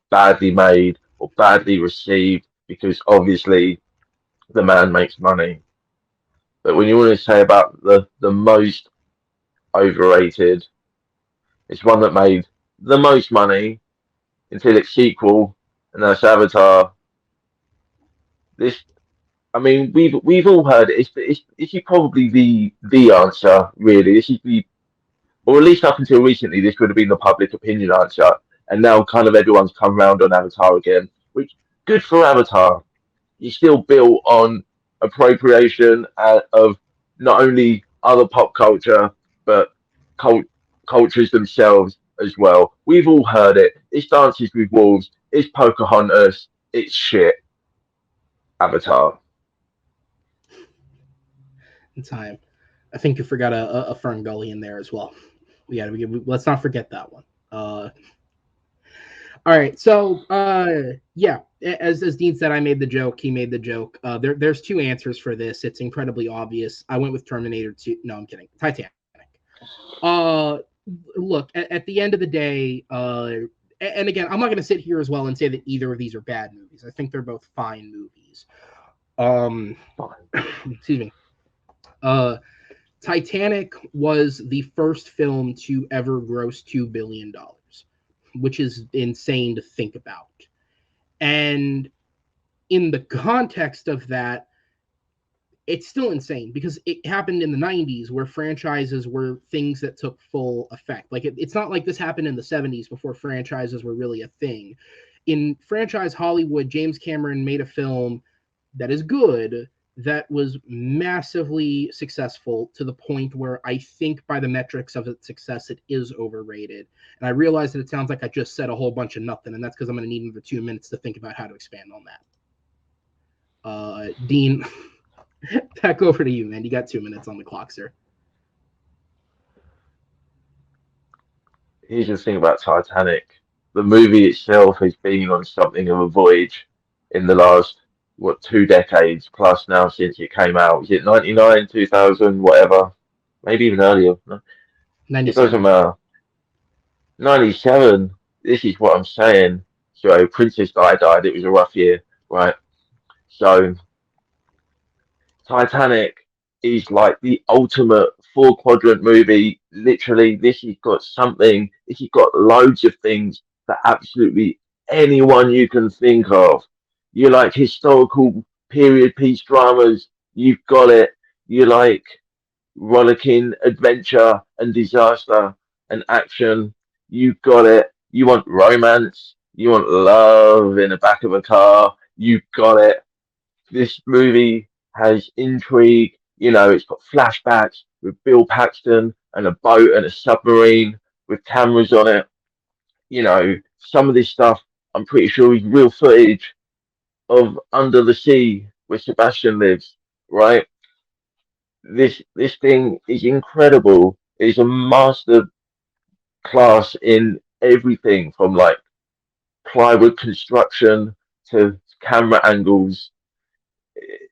badly made or badly received because obviously the man makes money. But when you want to say about the most overrated, it's one that made the most money until its sequel, and that's Avatar. This, I mean, we've all heard it. This is probably the answer, really. This is the, or at least up until recently, this would have been the public opinion answer, and now kind of everyone's come around on Avatar again. Which good for Avatar. He's still built on appropriation of not only other pop culture but cultures themselves as well. We've all heard it. It's Dances with Wolves. It's Pocahontas. It's shit. Avatar. In time. I think you forgot a Fern Gully in there as well. Let's not forget that one. All right, so yeah, as Dean said, I made the joke. He made the joke. There's two answers for this. It's incredibly obvious. I went with Terminator 2. No, I'm kidding. Titanic. Look, at the end of the day, and again, I'm not going to sit here as well and say that either of these are bad movies. I think they're both fine movies. Excuse me. Titanic was the first film to ever gross $2 billion, which is insane to think about. And in the context of that, it's still insane because it happened in the 90s where franchises were things that took full effect. Like it's not like this happened in the 70s before franchises were really a thing. In franchise Hollywood, James Cameron made a film that is good, that was massively successful to the point where I think by the metrics of its success, it is overrated. And I realize that it sounds like I just said a whole bunch of nothing, and that's because I'm going to need another 2 minutes to think about how to expand on that. Dean, back over to you, man. You got 2 minutes on the clock, sir. Here's the thing about Titanic. The movie itself has been on something of a voyage in the last 2 decades plus now since it came out. Is it 99, 2000, whatever? Maybe even earlier. No? It doesn't matter. 97. This is what I'm saying. So Princess Di died. It was a rough year, right? So Titanic is like the ultimate 4-quadrant movie. Literally, this has got something. This has got loads of things that absolutely anyone you can think of. You like historical period piece dramas, you've got it. You like rollicking adventure and disaster and action, you've got it. You want romance, you want love in the back of a car, you've got it. This movie has intrigue. It's got flashbacks with Bill Paxton and a boat and a submarine with cameras on it. Some of this stuff, I'm pretty sure is real footage of Under the Sea where Sebastian lives, right? This thing is incredible. It's a master class in everything from like plywood construction to camera angles.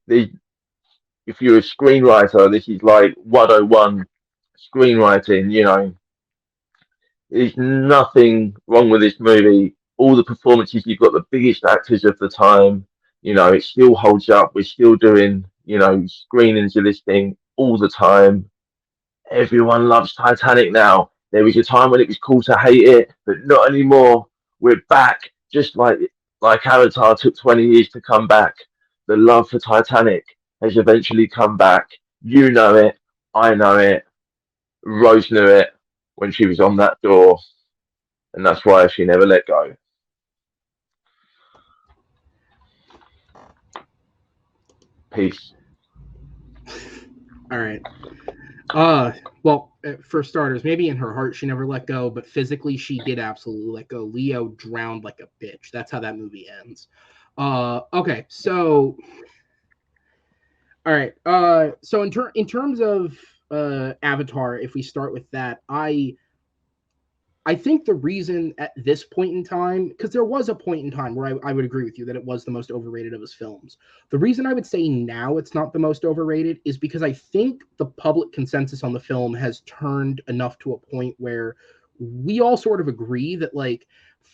If you're a screenwriter, this is like 101 screenwriting. There's nothing wrong with this movie. All the performances, you've got the biggest actors of the time. It still holds up. We're still doing, screenings of this thing all the time. Everyone loves Titanic now. There was a time when it was cool to hate it, but not anymore. We're back, just like Avatar took 20 years to come back. The love for Titanic has eventually come back. You know it, I know it, Rose knew it when she was on that door, and that's why she never let go. Peace. All right. Well, for starters, maybe in her heart she never let go, but physically she did absolutely let go. Leo drowned like a bitch. That's how that movie ends. Okay, so all right. So in terms of Avatar, if we start with that, I think the reason at this point in time, because there was a point in time where I would agree with you that it was the most overrated of his films. The reason I would say now it's not the most overrated is because I think the public consensus on the film has turned enough to a point where we all sort of agree that like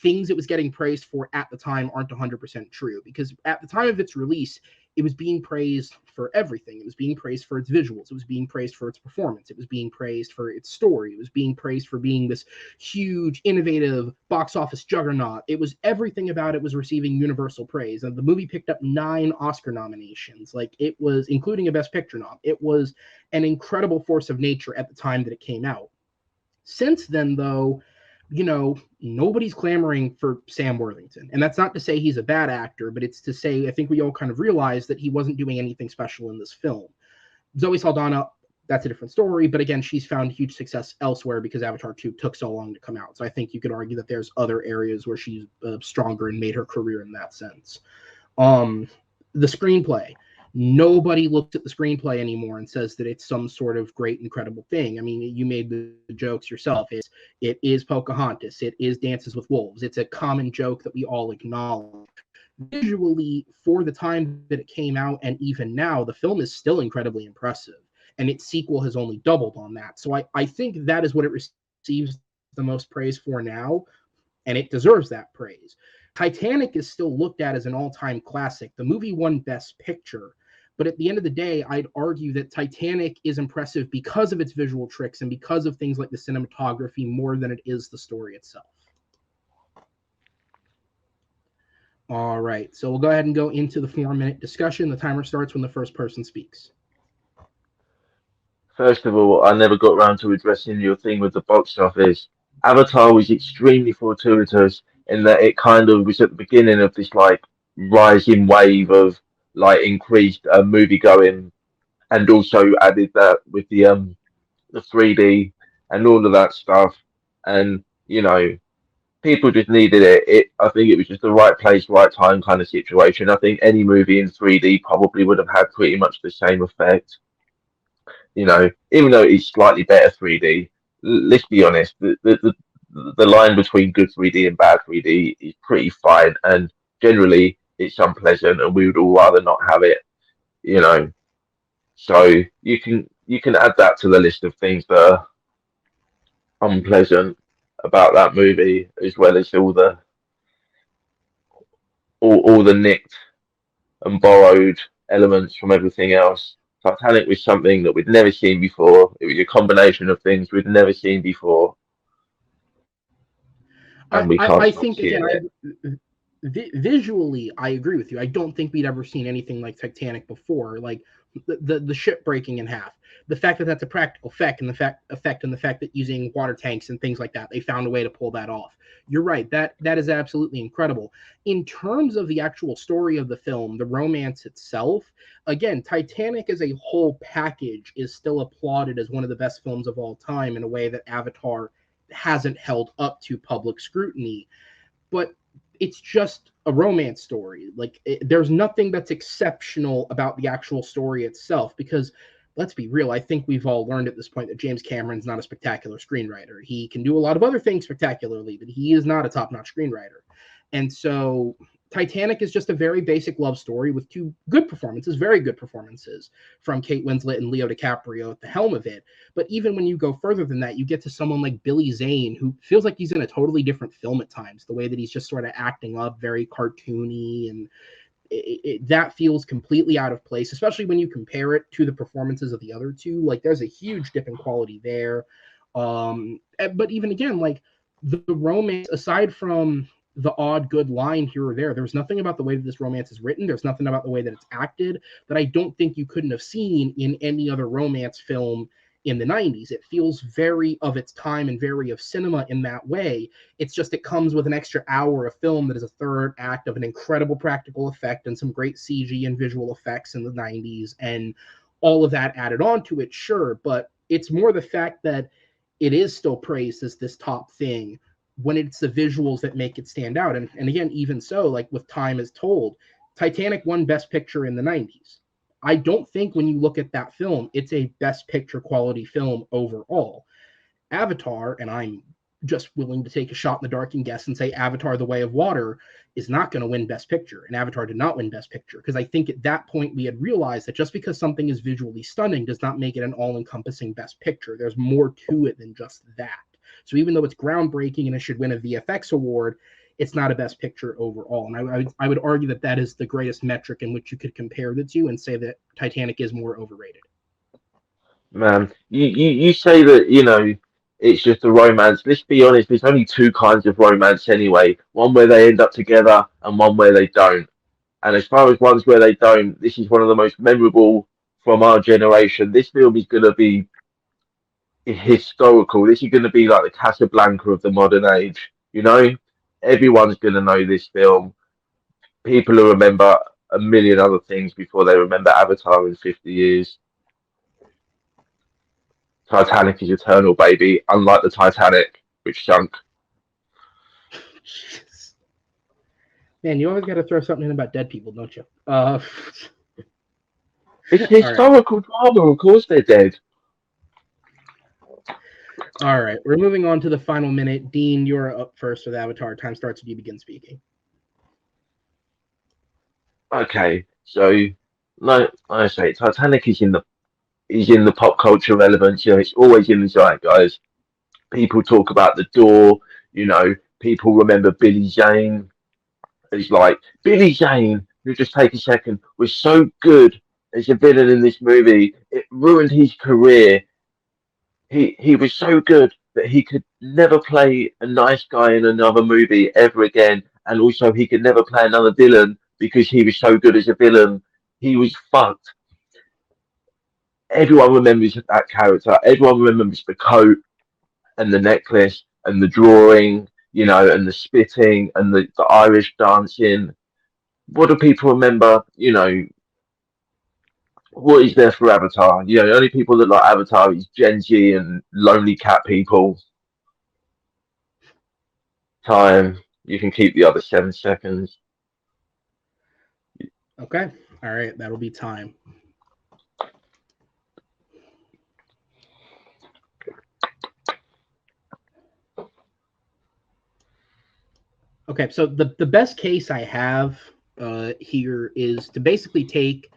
things it was getting praised for at the time aren't 100% true. Because at the time of its release, it was being praised for everything. It was being praised for its visuals. It was being praised for its performance. It was being praised for its story. It was being praised for being this huge, innovative box office juggernaut. It was everything about it was receiving universal praise. And the movie picked up 9 Oscar nominations. Like it was, including a Best Picture nom. It was an incredible force of nature at the time that it came out. Since then, though, nobody's clamoring for Sam Worthington. And that's not to say he's a bad actor, but it's to say I think we all kind of realized that he wasn't doing anything special in this film. Zoe Saldana, that's a different story. But again, she's found huge success elsewhere because Avatar 2 took so long to come out. So I think you could argue that there's other areas where she's stronger and made her career in that sense. The screenplay. Nobody looks at the screenplay anymore and says that it's some sort of great, incredible thing. I mean, you made the jokes yourself. It is Pocahontas. It is Dances with Wolves. It's a common joke that we all acknowledge. Visually, for the time that it came out and even now, the film is still incredibly impressive. And its sequel has only doubled on that. So I think that is what it receives the most praise for now, and it deserves that praise. Titanic is still looked at as an all-time classic. The movie won Best Picture, but at the end of the day, I'd argue that Titanic is impressive because of its visual tricks and because of things like the cinematography more than it is the story itself. All right, so we'll go ahead and go into the 4-minute discussion. The timer starts when the first person speaks. First of all, I never got around to addressing your thing with the box office. Avatar was extremely fortuitous in that it kind of was at the beginning of this like rising wave of like increased movie going, and also added that with the 3D and all of that stuff, and people just needed it. I think it was just the right place, right time kind of situation. I think any movie in 3D probably would have had pretty much the same effect. Even though it's slightly better 3D, let's be honest, the line between good 3D and bad 3D is pretty fine, and generally it's unpleasant, and we would all rather not have it, you know. So you can add that to the list of things that are unpleasant about that movie, as well as all the nicked and borrowed elements from everything else. Titanic was something that we'd never seen before. It was a combination of things we'd never seen before, and we can't I stop think seeing again, it. visually, I agree with you. I don't think we'd ever seen anything like Titanic before. Like the ship breaking in half, the fact that that's a practical effect, and the fact that using water tanks and things like that, they found a way to pull that off. You're right. That is absolutely incredible. In terms of the actual story of the film, the romance itself, again, Titanic as a whole package is still applauded as one of the best films of all time in a way that Avatar hasn't held up to public scrutiny. But it's just a romance story. Like there's nothing that's exceptional about the actual story itself, because let's be real, I think we've all learned at this point that James Cameron's not a spectacular screenwriter. He can do a lot of other things spectacularly, but he is not a top-notch screenwriter. And so Titanic is just a very basic love story with 2 good performances, very good performances, from Kate Winslet and Leo DiCaprio at the helm of it. But even when you go further than that, you get to someone like Billy Zane, who feels like he's in a totally different film at times. The way that he's just sort of acting up, very cartoony, and that feels completely out of place, especially when you compare it to the performances of the other 2. Like there's a huge dip in quality there. But even again, like the romance, aside from the odd good line here or there, there's nothing about the way that this romance is written. There's nothing about the way that it's acted that I don't think you couldn't have seen in any other romance film in the 90s. It feels very of its time and very of cinema in that way. It's just it comes with an extra hour of film that is a third act of an incredible practical effect and some great CG and visual effects in the 90s, and all of that added on to it, sure, but it's more the fact that it is still praised as this top thing when it's the visuals that make it stand out. And again, even so, like with Time Is Told, Titanic won Best Picture in the 90s. I don't think when you look at that film, it's a Best Picture quality film overall. Avatar, and I'm just willing to take a shot in the dark and guess and say Avatar: The Way of Water is not going to win Best Picture, and Avatar did not win Best Picture, because I think at that point we had realized that just because something is visually stunning does not make it an all-encompassing Best Picture. There's more to it than just that. So even though it's groundbreaking and it should win a VFX award, it's not a Best Picture overall. And I would argue that that is the greatest metric in which you could compare the two and say that Titanic is more overrated. Man, you say that, it's just a romance. Let's be honest, there's only two kinds of romance anyway. One where they end up together and one where they don't. And as far as ones where they don't, this is one of the most memorable from our generation. This film is going to be historical. This is going to be like the Casablanca of the modern age. Everyone's going to know this film. People will remember a million other things before they remember Avatar in 50 years. Titanic is eternal, baby, unlike the Titanic, which sunk. Man, you always got to throw something in about dead people, don't you? It's historical drama, of course they're dead. All right, we're moving on to the final minute. Dean, you're up first with Avatar. Time starts when you begin speaking. Okay, so like I say, Titanic is in the pop culture relevance. It's always in the zeitgeist. People talk about the door. People remember Billy Zane. It's like Billy Zane, who, just take a second, was so good as a villain in this movie. It ruined his career. He was so good that he could never play a nice guy in another movie ever again, and also he could never play another villain because he was so good as a villain. He was fucked. Everyone remembers that character. Everyone remembers the coat and the necklace and the drawing, and the spitting and the Irish dancing. What do people remember? What is there for Avatar? The only people that like Avatar is Gen Z and lonely cat people. Time. You can keep the other 7 seconds. Okay. All right. That'll be time. Okay. So the best case I have here is to basically take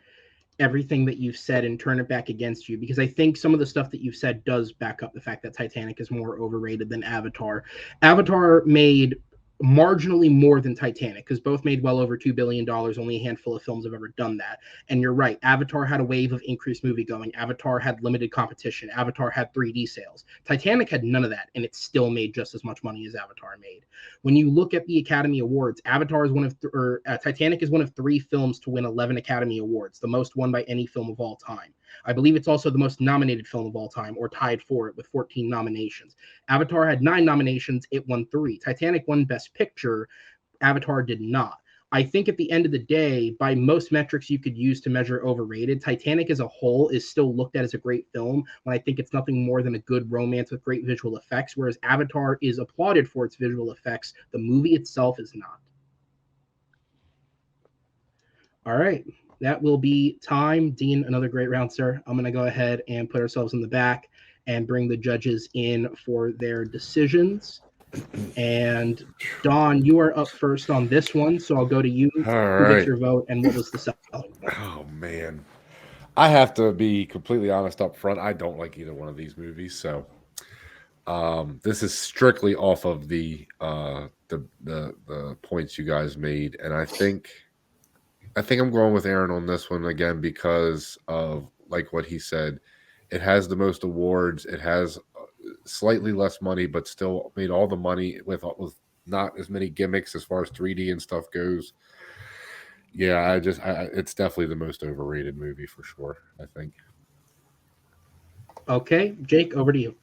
everything that you've said and turn it back against you, because I think some of the stuff that you've said does back up the fact that Titanic is more overrated than Avatar. Avatar made marginally more than Titanic, because both made well over $2 billion. Only a handful of films have ever done that. And you're right, Avatar had a wave of increased movie going. Avatar had limited competition. Avatar had 3D sales. Titanic had none of that, and it still made just as much money as Avatar made. When you look at the Academy Awards, Titanic is one of 3 films to win 11 Academy Awards, the most won by any film of all time. I believe it's also the most nominated film of all time, or tied for it with 14 nominations. Avatar had 9 nominations, it won 3. Titanic won Best Picture, Avatar did not. I think at the end of the day, by most metrics you could use to measure overrated, Titanic as a whole is still looked at as a great film, when I think it's nothing more than a good romance with great visual effects, whereas Avatar is applauded for its visual effects. The movie itself is not. All right. That will be time. Dean, another great round, sir. I'm going to go ahead and put ourselves in the back and bring the judges in for their decisions. And Don, you are up first on this one, so I'll go to you. All Who right. gets your vote, and what was the selling point? Oh man, I have to be completely honest up front. I don't like either one of these movies, so this is strictly off of the points you guys made, and I think I'm going with Aaron on this one again because of like what he said. It has the most awards. It has slightly less money, but still made all the money with not as many gimmicks as far as 3D and stuff goes. Yeah, it's definitely the most overrated movie for sure, I think. Okay, Jake, over to you.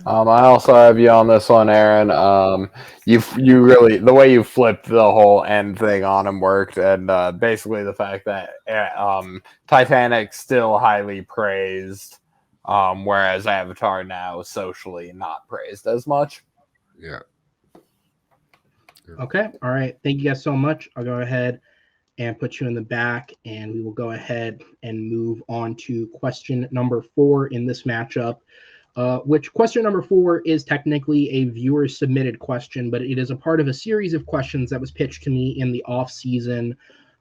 I also have you on this one, Aaron. You really, the way you flipped the whole end thing on him worked, and basically the fact that Titanic's still highly praised, whereas Avatar now socially not praised as much. Yeah. Okay, all right. Thank you guys so much. I'll go ahead and put you in the back, and we will go ahead and move on to question number 4 in this matchup. Which question number 4 is technically a viewer submitted question, but it is a part of a series of questions that was pitched to me in the off season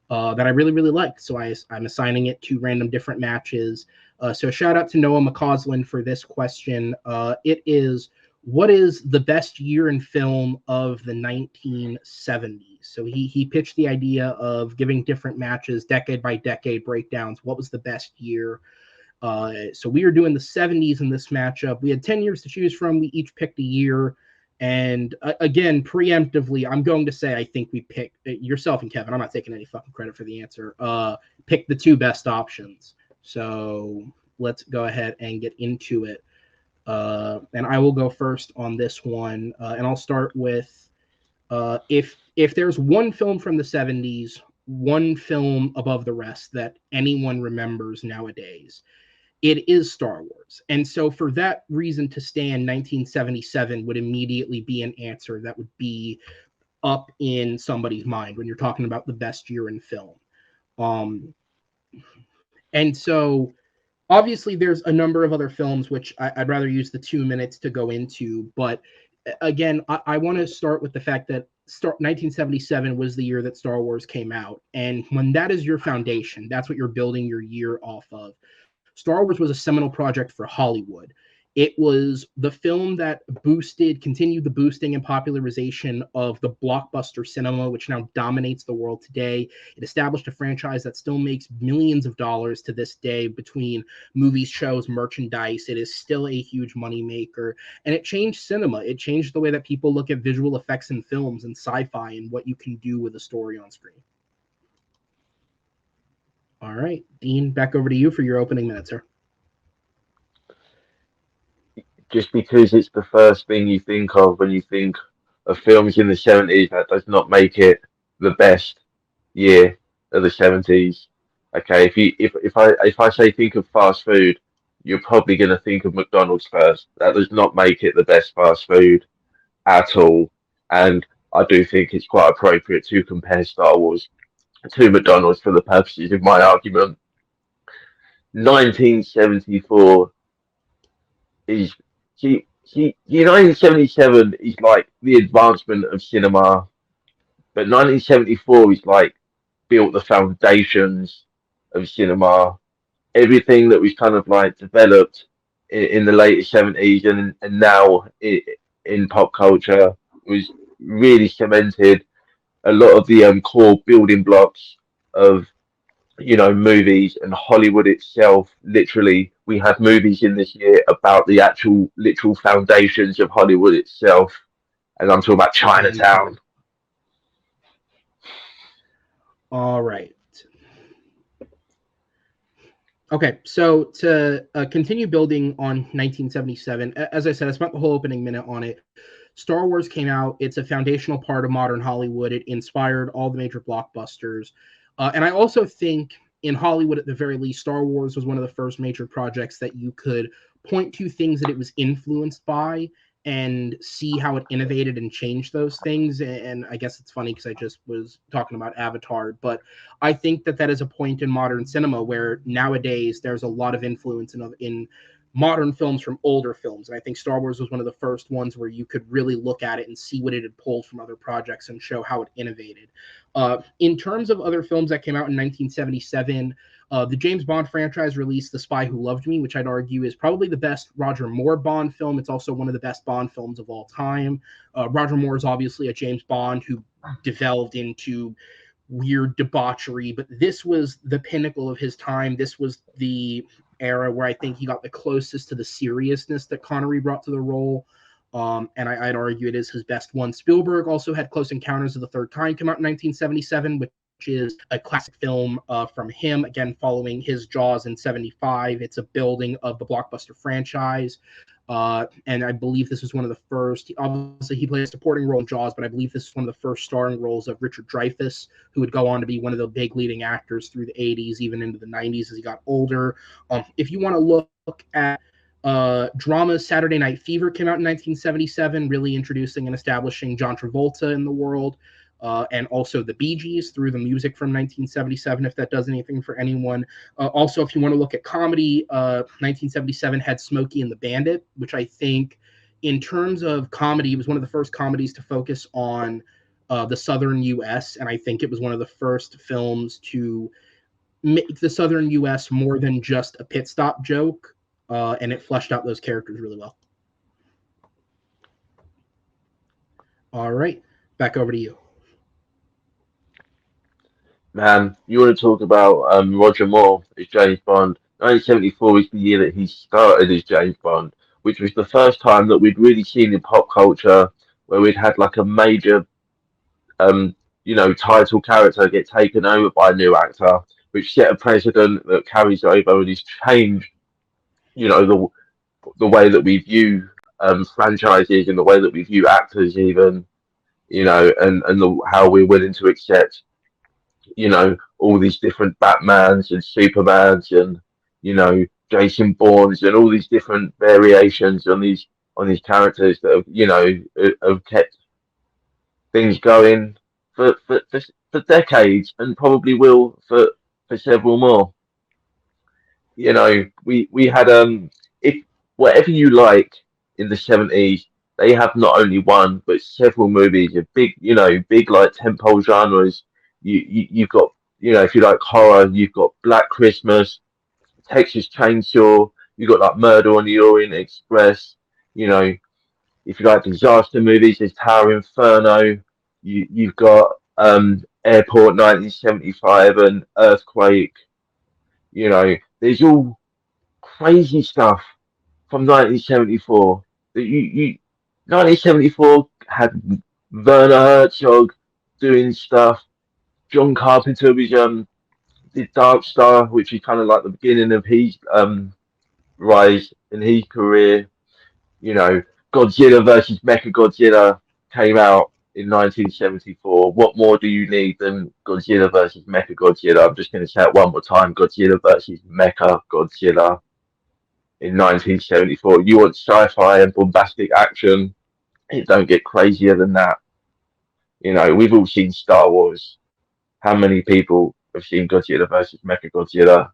that I really, really liked. So I'm assigning it to random different matches. So shout out to Noah McCausland for this question. It is, what is the best year in film of the 1970s? So he pitched the idea of giving different matches, decade by decade breakdowns. What was the best year? So we are doing the 70s in this matchup. We had 10 years to choose from. We each picked a year. And again, preemptively, I'm going to say I think we picked yourself and Kevin. I'm not taking any fucking credit for the answer. Pick the 2 best options. So let's go ahead and get into it. And I will go first on this one. And I'll start with if there's one film from the 70s, one film above the rest that anyone remembers nowadays, it is Star Wars. And so for that reason to stand, 1977 would immediately be an answer that would be up in somebody's mind when you're talking about the best year in film. And so obviously there's a number of other films which I'd rather use the 2 minutes to go into. But again, I want to start with the fact that 1977 was the year that Star Wars came out. And when that is your foundation, that's what you're building your year off of. Star Wars was a seminal project for Hollywood. It was the film that continued the boosting and popularization of the blockbuster cinema, which now dominates the world today. It established a franchise that still makes millions of dollars to this day between movies, shows, merchandise. It is still a huge moneymaker. And it changed cinema. It changed the way that people look at visual effects in films and sci-fi and what you can do with a story on screen. All right, Dean, back over to you for your opening minute, sir. Just because it's the first thing you think of when you think of films in the 70s, that does not make it the best year of the 70s. Okay, if I say think of fast food, you're probably going to think of McDonald's first. That does not make it the best fast food at all. And I do think it's quite appropriate to compare Star Wars to McDonald's for the purposes of my argument. 1974 is 1977 is like the advancement of cinema, but 1974 is like built the foundations of cinema. Everything that was kind of like developed in the later 70s and now in pop culture was really cemented. A lot of the core building blocks of movies and Hollywood itself. Literally, we had movies in this year about the actual literal foundations of Hollywood itself, and I'm talking about Chinatown. All right. Okay, so to continue building on 1977, as I said, I spent the whole opening minute on it. Star Wars came out. It's a foundational part of modern Hollywood. It inspired all the major blockbusters. And I also think in Hollywood, at the very least, Star Wars was one of the first major projects that you could point to things that it was influenced by and see how it innovated and changed those things. And I guess it's funny because I just was talking about Avatar, but I think that is a point in modern cinema where nowadays there's a lot of influence in modern films from older films. And I think Star Wars was one of the first ones where you could really look at it and see what it had pulled from other projects and show how it innovated. In terms of other films that came out in 1977, the James Bond franchise released The Spy Who Loved Me, which I'd argue is probably the best Roger Moore Bond film. It's also one of the best Bond films of all time. Roger Moore is obviously a James Bond who developed into weird debauchery, but this was the pinnacle of his time. This was the era where I think he got the closest to the seriousness that Connery brought to the role. And I'd argue it is his best one. Spielberg also had Close Encounters of the Third Kind come out in 1977, which is a classic film from him, again, following his Jaws in 75. It's a building of the blockbuster franchise. And I believe this was one of the first, obviously he played a supporting role in Jaws, but I believe this is one of the first starring roles of Richard Dreyfuss, who would go on to be one of the big leading actors through the 80s, even into the 90s as he got older. If you want to look at drama, Saturday Night Fever came out in 1977, really introducing and establishing John Travolta in the world. And also the Bee Gees through the music from 1977, if that does anything for anyone. Also, if you want to look at comedy, 1977 had Smokey and the Bandit, which I think, in terms of comedy, was one of the first comedies to focus on the southern U.S., and I think it was one of the first films to make the southern U.S. more than just a pit stop joke, and it fleshed out those characters really well. All right, back over to you. Man, you want to talk about Roger Moore as James Bond? 1974 was the year that he started as James Bond, which was the first time that we'd really seen in pop culture where we'd had like a major, title character get taken over by a new actor, which set a precedent that carries over and has changed, the way that we view franchises and the way that we view actors, even, how we're willing to accept all these different Batmans and Supermans and Jason Bournes and all these different variations on these characters that have kept things going for decades and probably will for several more. We had if whatever you like in the 70s, they have not only one but several movies of big like tentpole genres. You've got, if you like horror, you've got Black Christmas, Texas Chainsaw, you've got like Murder on the Orient Express. If you like disaster movies, there's Tower Inferno. You've got Airport 1975 and Earthquake. There's all crazy stuff from 1974 that 1974 had Werner Herzog doing stuff. John Carpenter was did Dark Star, which is kind of like the beginning of his rise in his career. Godzilla versus Mechagodzilla came out in 1974. What more do you need than Godzilla versus Mechagodzilla? I'm just going to say it one more time: Godzilla versus Mechagodzilla in 1974. You want sci-fi and bombastic action? It don't get crazier than that. We've all seen Star Wars. How many people have seen Godzilla versus Mechagodzilla?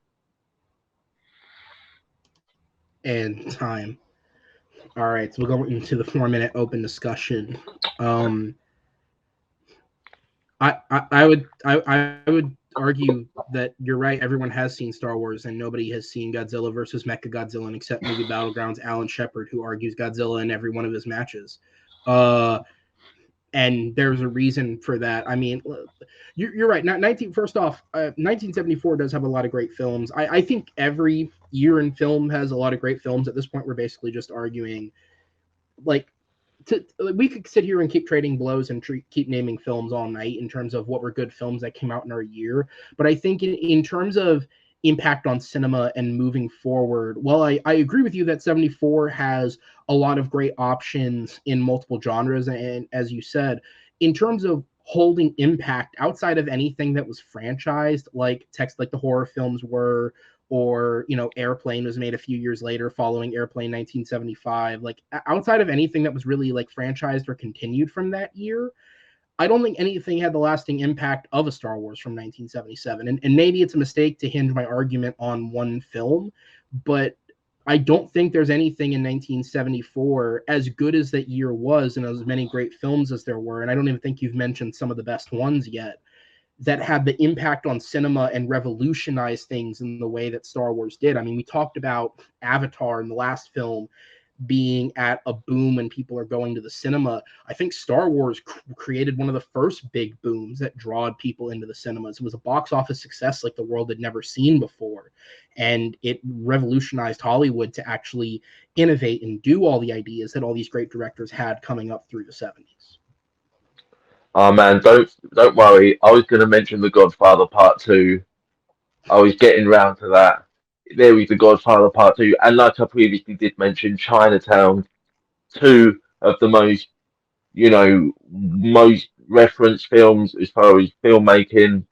And time. All right, so we'll go into the 4-minute open discussion. I would argue that you're right. Everyone has seen Star Wars, and nobody has seen Godzilla versus Mechagodzilla except Movie Battleground's Alan Shepard, who argues Godzilla in every one of his matches. And there's a reason for that. I mean, you're right. 1974 does have a lot of great films. I think every year in film has a lot of great films. At this point, we're basically just arguing, we could sit here and keep trading blows and keep naming films all night in terms of what were good films that came out in our year. But I think in terms of impact on cinema and moving forward, well, I agree with you that 74 has a lot of great options in multiple genres. And as you said, in terms of holding impact outside of anything that was franchised, like the horror films were, or Airplane was made a few years later following Airplane 1975, outside of anything that was really franchised or continued from that year, I don't think anything had the lasting impact of a Star Wars from 1977. And maybe it's a mistake to hinge my argument on one film, but I don't think there's anything in 1974, as good as that year was and as many great films as there were, and I don't even think you've mentioned some of the best ones yet, that had the impact on cinema and revolutionized things in the way that Star Wars did. I mean, we talked about Avatar in the last film. being at a boom and people are going to the cinema. I think Star Wars created one of the first big booms that drawed people into the cinemas. It was a box office success like the world had never seen before. And it revolutionized Hollywood to actually innovate and do all the ideas that all these great directors had coming up through the 70s. Oh man, don't worry. I was going to mention The Godfather Part Two. I was getting round to that. There was The Godfather Part Two, and like I previously did mention, Chinatown. Two of the most referenced films as far as filmmaking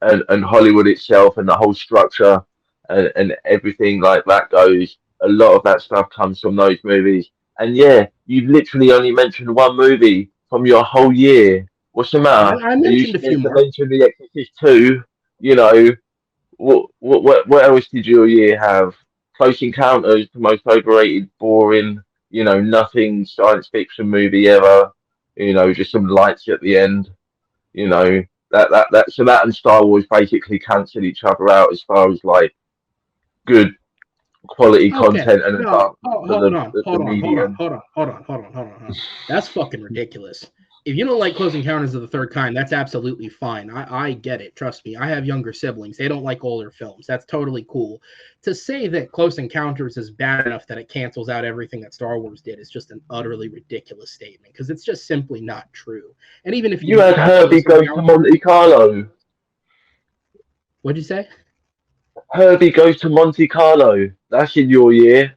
and Hollywood itself and the whole structure and everything like that goes. A lot of that stuff comes from those movies. And yeah, you've literally only mentioned one movie from your whole year. What's the matter? I Are you mentioned a few scared to more. mention The Exorcist 2? You know, what else did your year have? Close Encounters, the most overrated, boring, nothing science fiction movie ever. Just some lights at the end. You know, so that and Star Wars basically cancel each other out as far as like good quality Okay. content and No, advancement for hold on. the medium. That's fucking ridiculous. If you don't like Close Encounters of the Third Kind, that's absolutely fine. I get it. Trust me. I have younger siblings. They don't like older films. That's totally cool. To say that Close Encounters is bad enough that it cancels out everything that Star Wars did is just an utterly ridiculous statement because it's just simply not true. And even if You had Herbie Goes to Monte Carlo. What'd you say? Herbie Goes to Monte Carlo. That's in your year.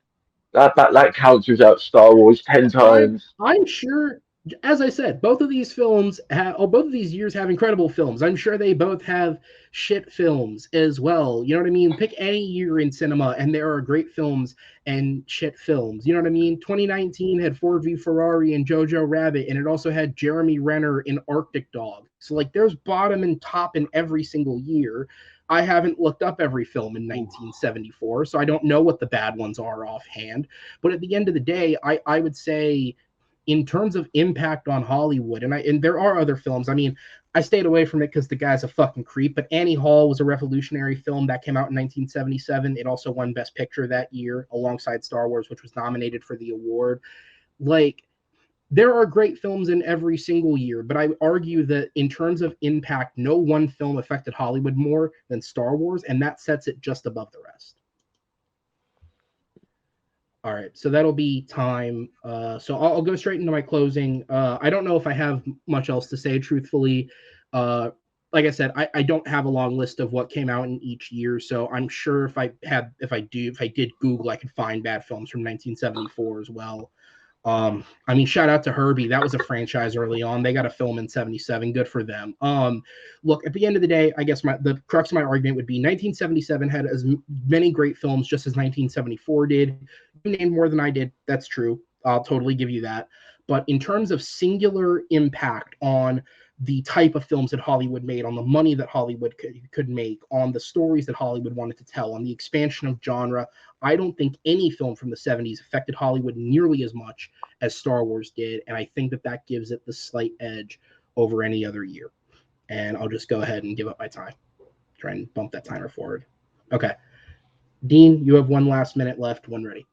That counts as out Star Wars 10 times. I'm sure, as I said, both of these years have incredible films. I'm sure they both have shit films as well. You know what I mean? Pick any year in cinema, and there are great films and shit films. You know what I mean? 2019 had Ford v Ferrari and Jojo Rabbit, and it also had Jeremy Renner in Arctic Dog. So, like, there's bottom and top in every single year. I haven't looked up every film in 1974, so I don't know what the bad ones are offhand. But at the end of the day, I would say, in terms of impact on Hollywood, and there are other films. I mean, I stayed away from it because the guy's a fucking creep. But Annie Hall was a revolutionary film that came out in 1977. It also won Best Picture that year alongside Star Wars, which was nominated for the award. Like, there are great films in every single year, but I argue that in terms of impact, no one film affected Hollywood more than Star Wars, and that sets it just above the rest. All right, so that'll be time. So I'll go straight into my closing. I don't know if I have much else to say, truthfully. Like I said, I don't have a long list of what came out in each year, so I'm sure if I did Google, I could find bad films from 1974 as well. I mean, shout out to Herbie. That was a franchise early on. They got a film in 77. Good for them. Look, at the end of the day, I guess the crux of my argument would be 1977 had as many great films just as 1974 did. You named more than I did. That's true. I'll totally give you that. But in terms of singular impact on the type of films that Hollywood made, on the money that Hollywood could make, on the stories that Hollywood wanted to tell, on the expansion of genre, I don't think any film from the 70s affected Hollywood nearly as much as Star Wars did, and I think that gives it the slight edge over any other year. And I'll just go ahead and give up my time. Try and bump that timer forward. Okay. Dean, you have one last minute left when ready.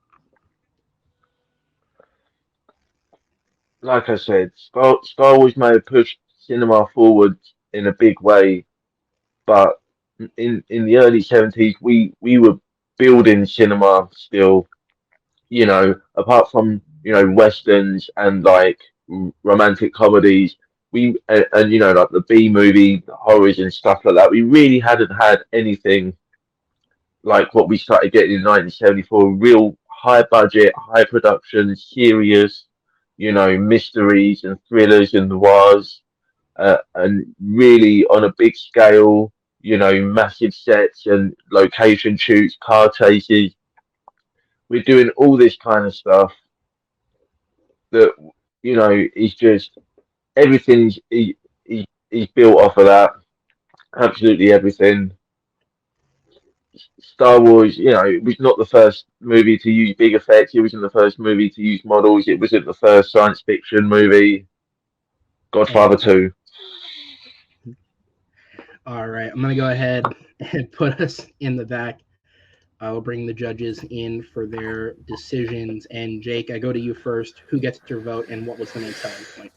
Like I said, Star Wars may have pushed cinema forward in a big way, but in the early 70s, we were building cinema still. Apart from westerns and like romantic comedies, and like the B movie horrors and stuff like that. We really hadn't had anything like what we started getting in 1974. Real high budget, high production, serious, mysteries and thrillers and noirs, and really on a big scale. Massive sets and location shoots, car chases. We're doing all this kind of stuff that is just everything's is built off of that. Absolutely everything. Star Wars, it was not the first movie to use big effects. It wasn't the first movie to use models. It wasn't the first science fiction movie. Godfather 2. All right, I'm gonna go ahead and put us in the back. I will bring the judges in for their decisions. And Jake, I go to you first. Who gets your vote, and what was the main selling point?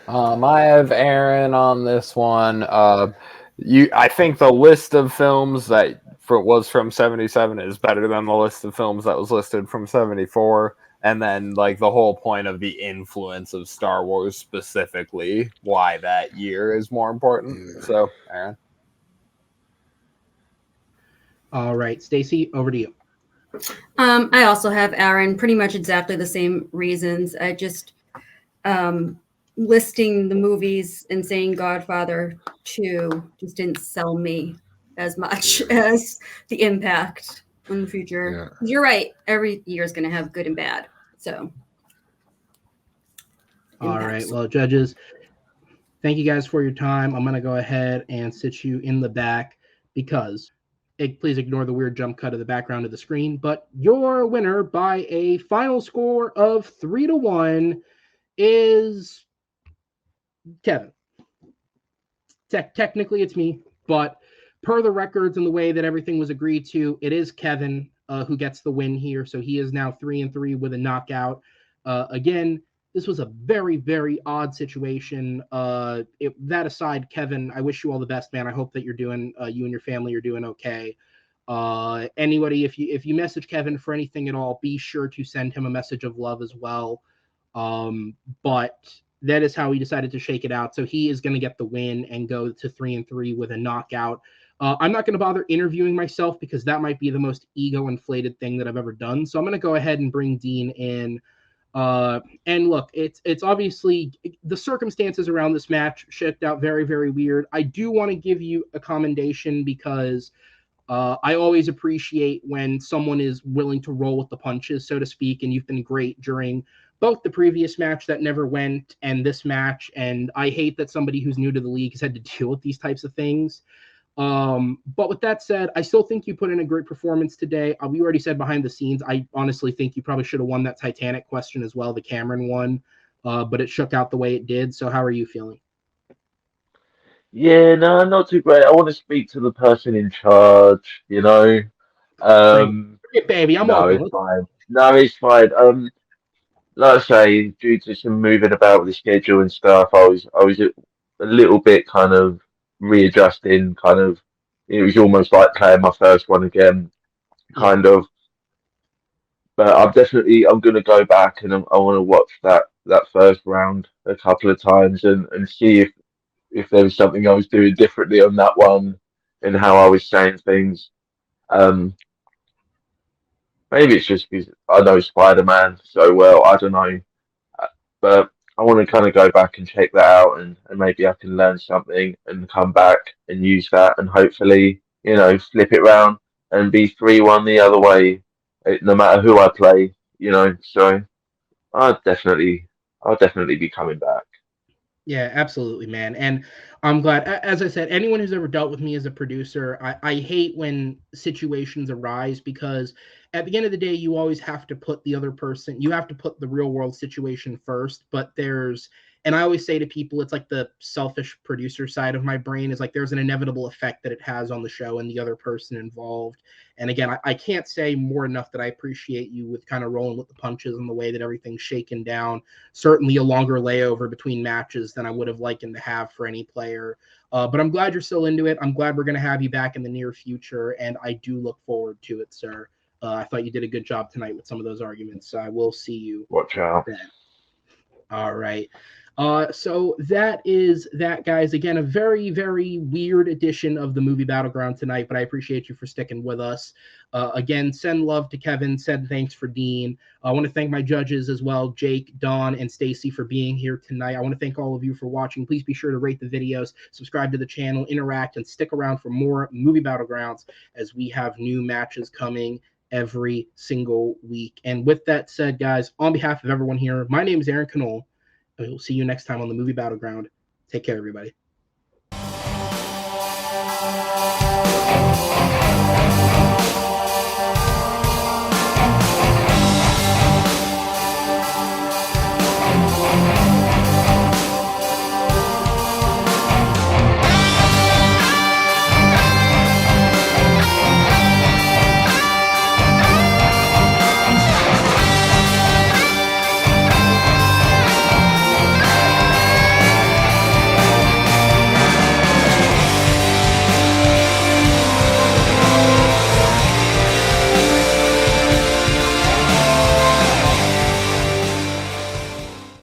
I have Aaron on this one. I think the list of films that was from 77 is better than the list of films that was listed from 74. And then, like, the whole point of the influence of Star Wars specifically, why that year is more important. So, Aaron. All right, Stacy, over to you. I also have Aaron, pretty much exactly the same reasons. I just listing the movies and saying Godfather 2 just didn't sell me as much as the impact on the future. You're right. Every year is going to have good and bad. So, all right. Well, judges, thank you guys for your time. I'm going to go ahead and sit you in the back because please ignore the weird jump cut of the background of the screen. But your winner by a final score of 3-1 is Kevin. Technically, it's me, but per the records and the way that everything was agreed to, it is Kevin who gets the win here. So he is now 3-3 with a knockout. Again, this was a very, very odd situation. That aside, Kevin, I wish you all the best, man. I hope that you're doing, you and your family are doing okay. Anybody, if you message Kevin for anything at all, be sure to send him a message of love as well. But that is how he decided to shake it out. So he is going to get the win and go to 3-3 with a knockout. I'm not going to bother interviewing myself because that might be the most ego-inflated thing that I've ever done. So I'm going to go ahead and bring Dean in. And look, it's obviously the circumstances around this match shaked out very, very weird. I do want to give you a commendation because I always appreciate when someone is willing to roll with the punches, so to speak, and you've been great during both the previous match that never went and this match. And I hate that somebody who's new to the league has had to deal with these types of things. But with that said, I still think you put in a great performance today. We already said behind the scenes, I honestly think you probably should have won that Titanic question as well, the Cameron one, but it shook out the way it did. So how are you feeling? Yeah, no, not too great. I want to speak to the person in charge, you know. Hey, baby, I'm No, all it's good. fine. No, it's fine. Like I say, due to some moving about with the schedule and stuff, I was a little bit kind of readjusting, kind of. It was almost like playing my first one again, kind of. But I'm gonna go back and I want to watch that first round a couple of times and see if there was something I was doing differently on that one and how I was saying things. Um, Maybe it's just because I know Spider-Man so well. I don't know. But I want to kind of go back and check that out and maybe I can learn something and come back and use that and hopefully, flip it round and be 3-1 the other way, no matter who I play, So I'll definitely be coming back. Yeah, absolutely, man. And I'm glad, as I said, anyone who's ever dealt with me as a producer, I hate when situations arise because at the end of the day, you always have to put the other person, you have to put the real world situation first. But and I always say to people, it's like the selfish producer side of my brain is like there's an inevitable effect that it has on the show and the other person involved. And again, I can't say more enough that I appreciate you with kind of rolling with the punches and the way that everything's shaken down. Certainly a longer layover between matches than I would have liked to have for any player. But I'm glad you're still into it. I'm glad we're going to have you back in the near future, and I do look forward to it, sir. I thought you did a good job tonight with some of those arguments, so I will see you. Watch out. Then. All right. So that is that, guys. Again, a very, very weird edition of the Movie Battleground tonight, but I appreciate you for sticking with us. Again, send love to Kevin. Send thanks for Dean. I want to thank my judges as well, Jake, Dawn, and Stacy, for being here tonight. I want to thank all of you for watching. Please be sure to rate the videos, subscribe to the channel, interact, and stick around for more Movie Battlegrounds as we have new matches coming every single week. And with that said, guys, on behalf of everyone here, my name is Aaron Knoll. And we'll see you next time on the Movie Battleground. Take care, everybody.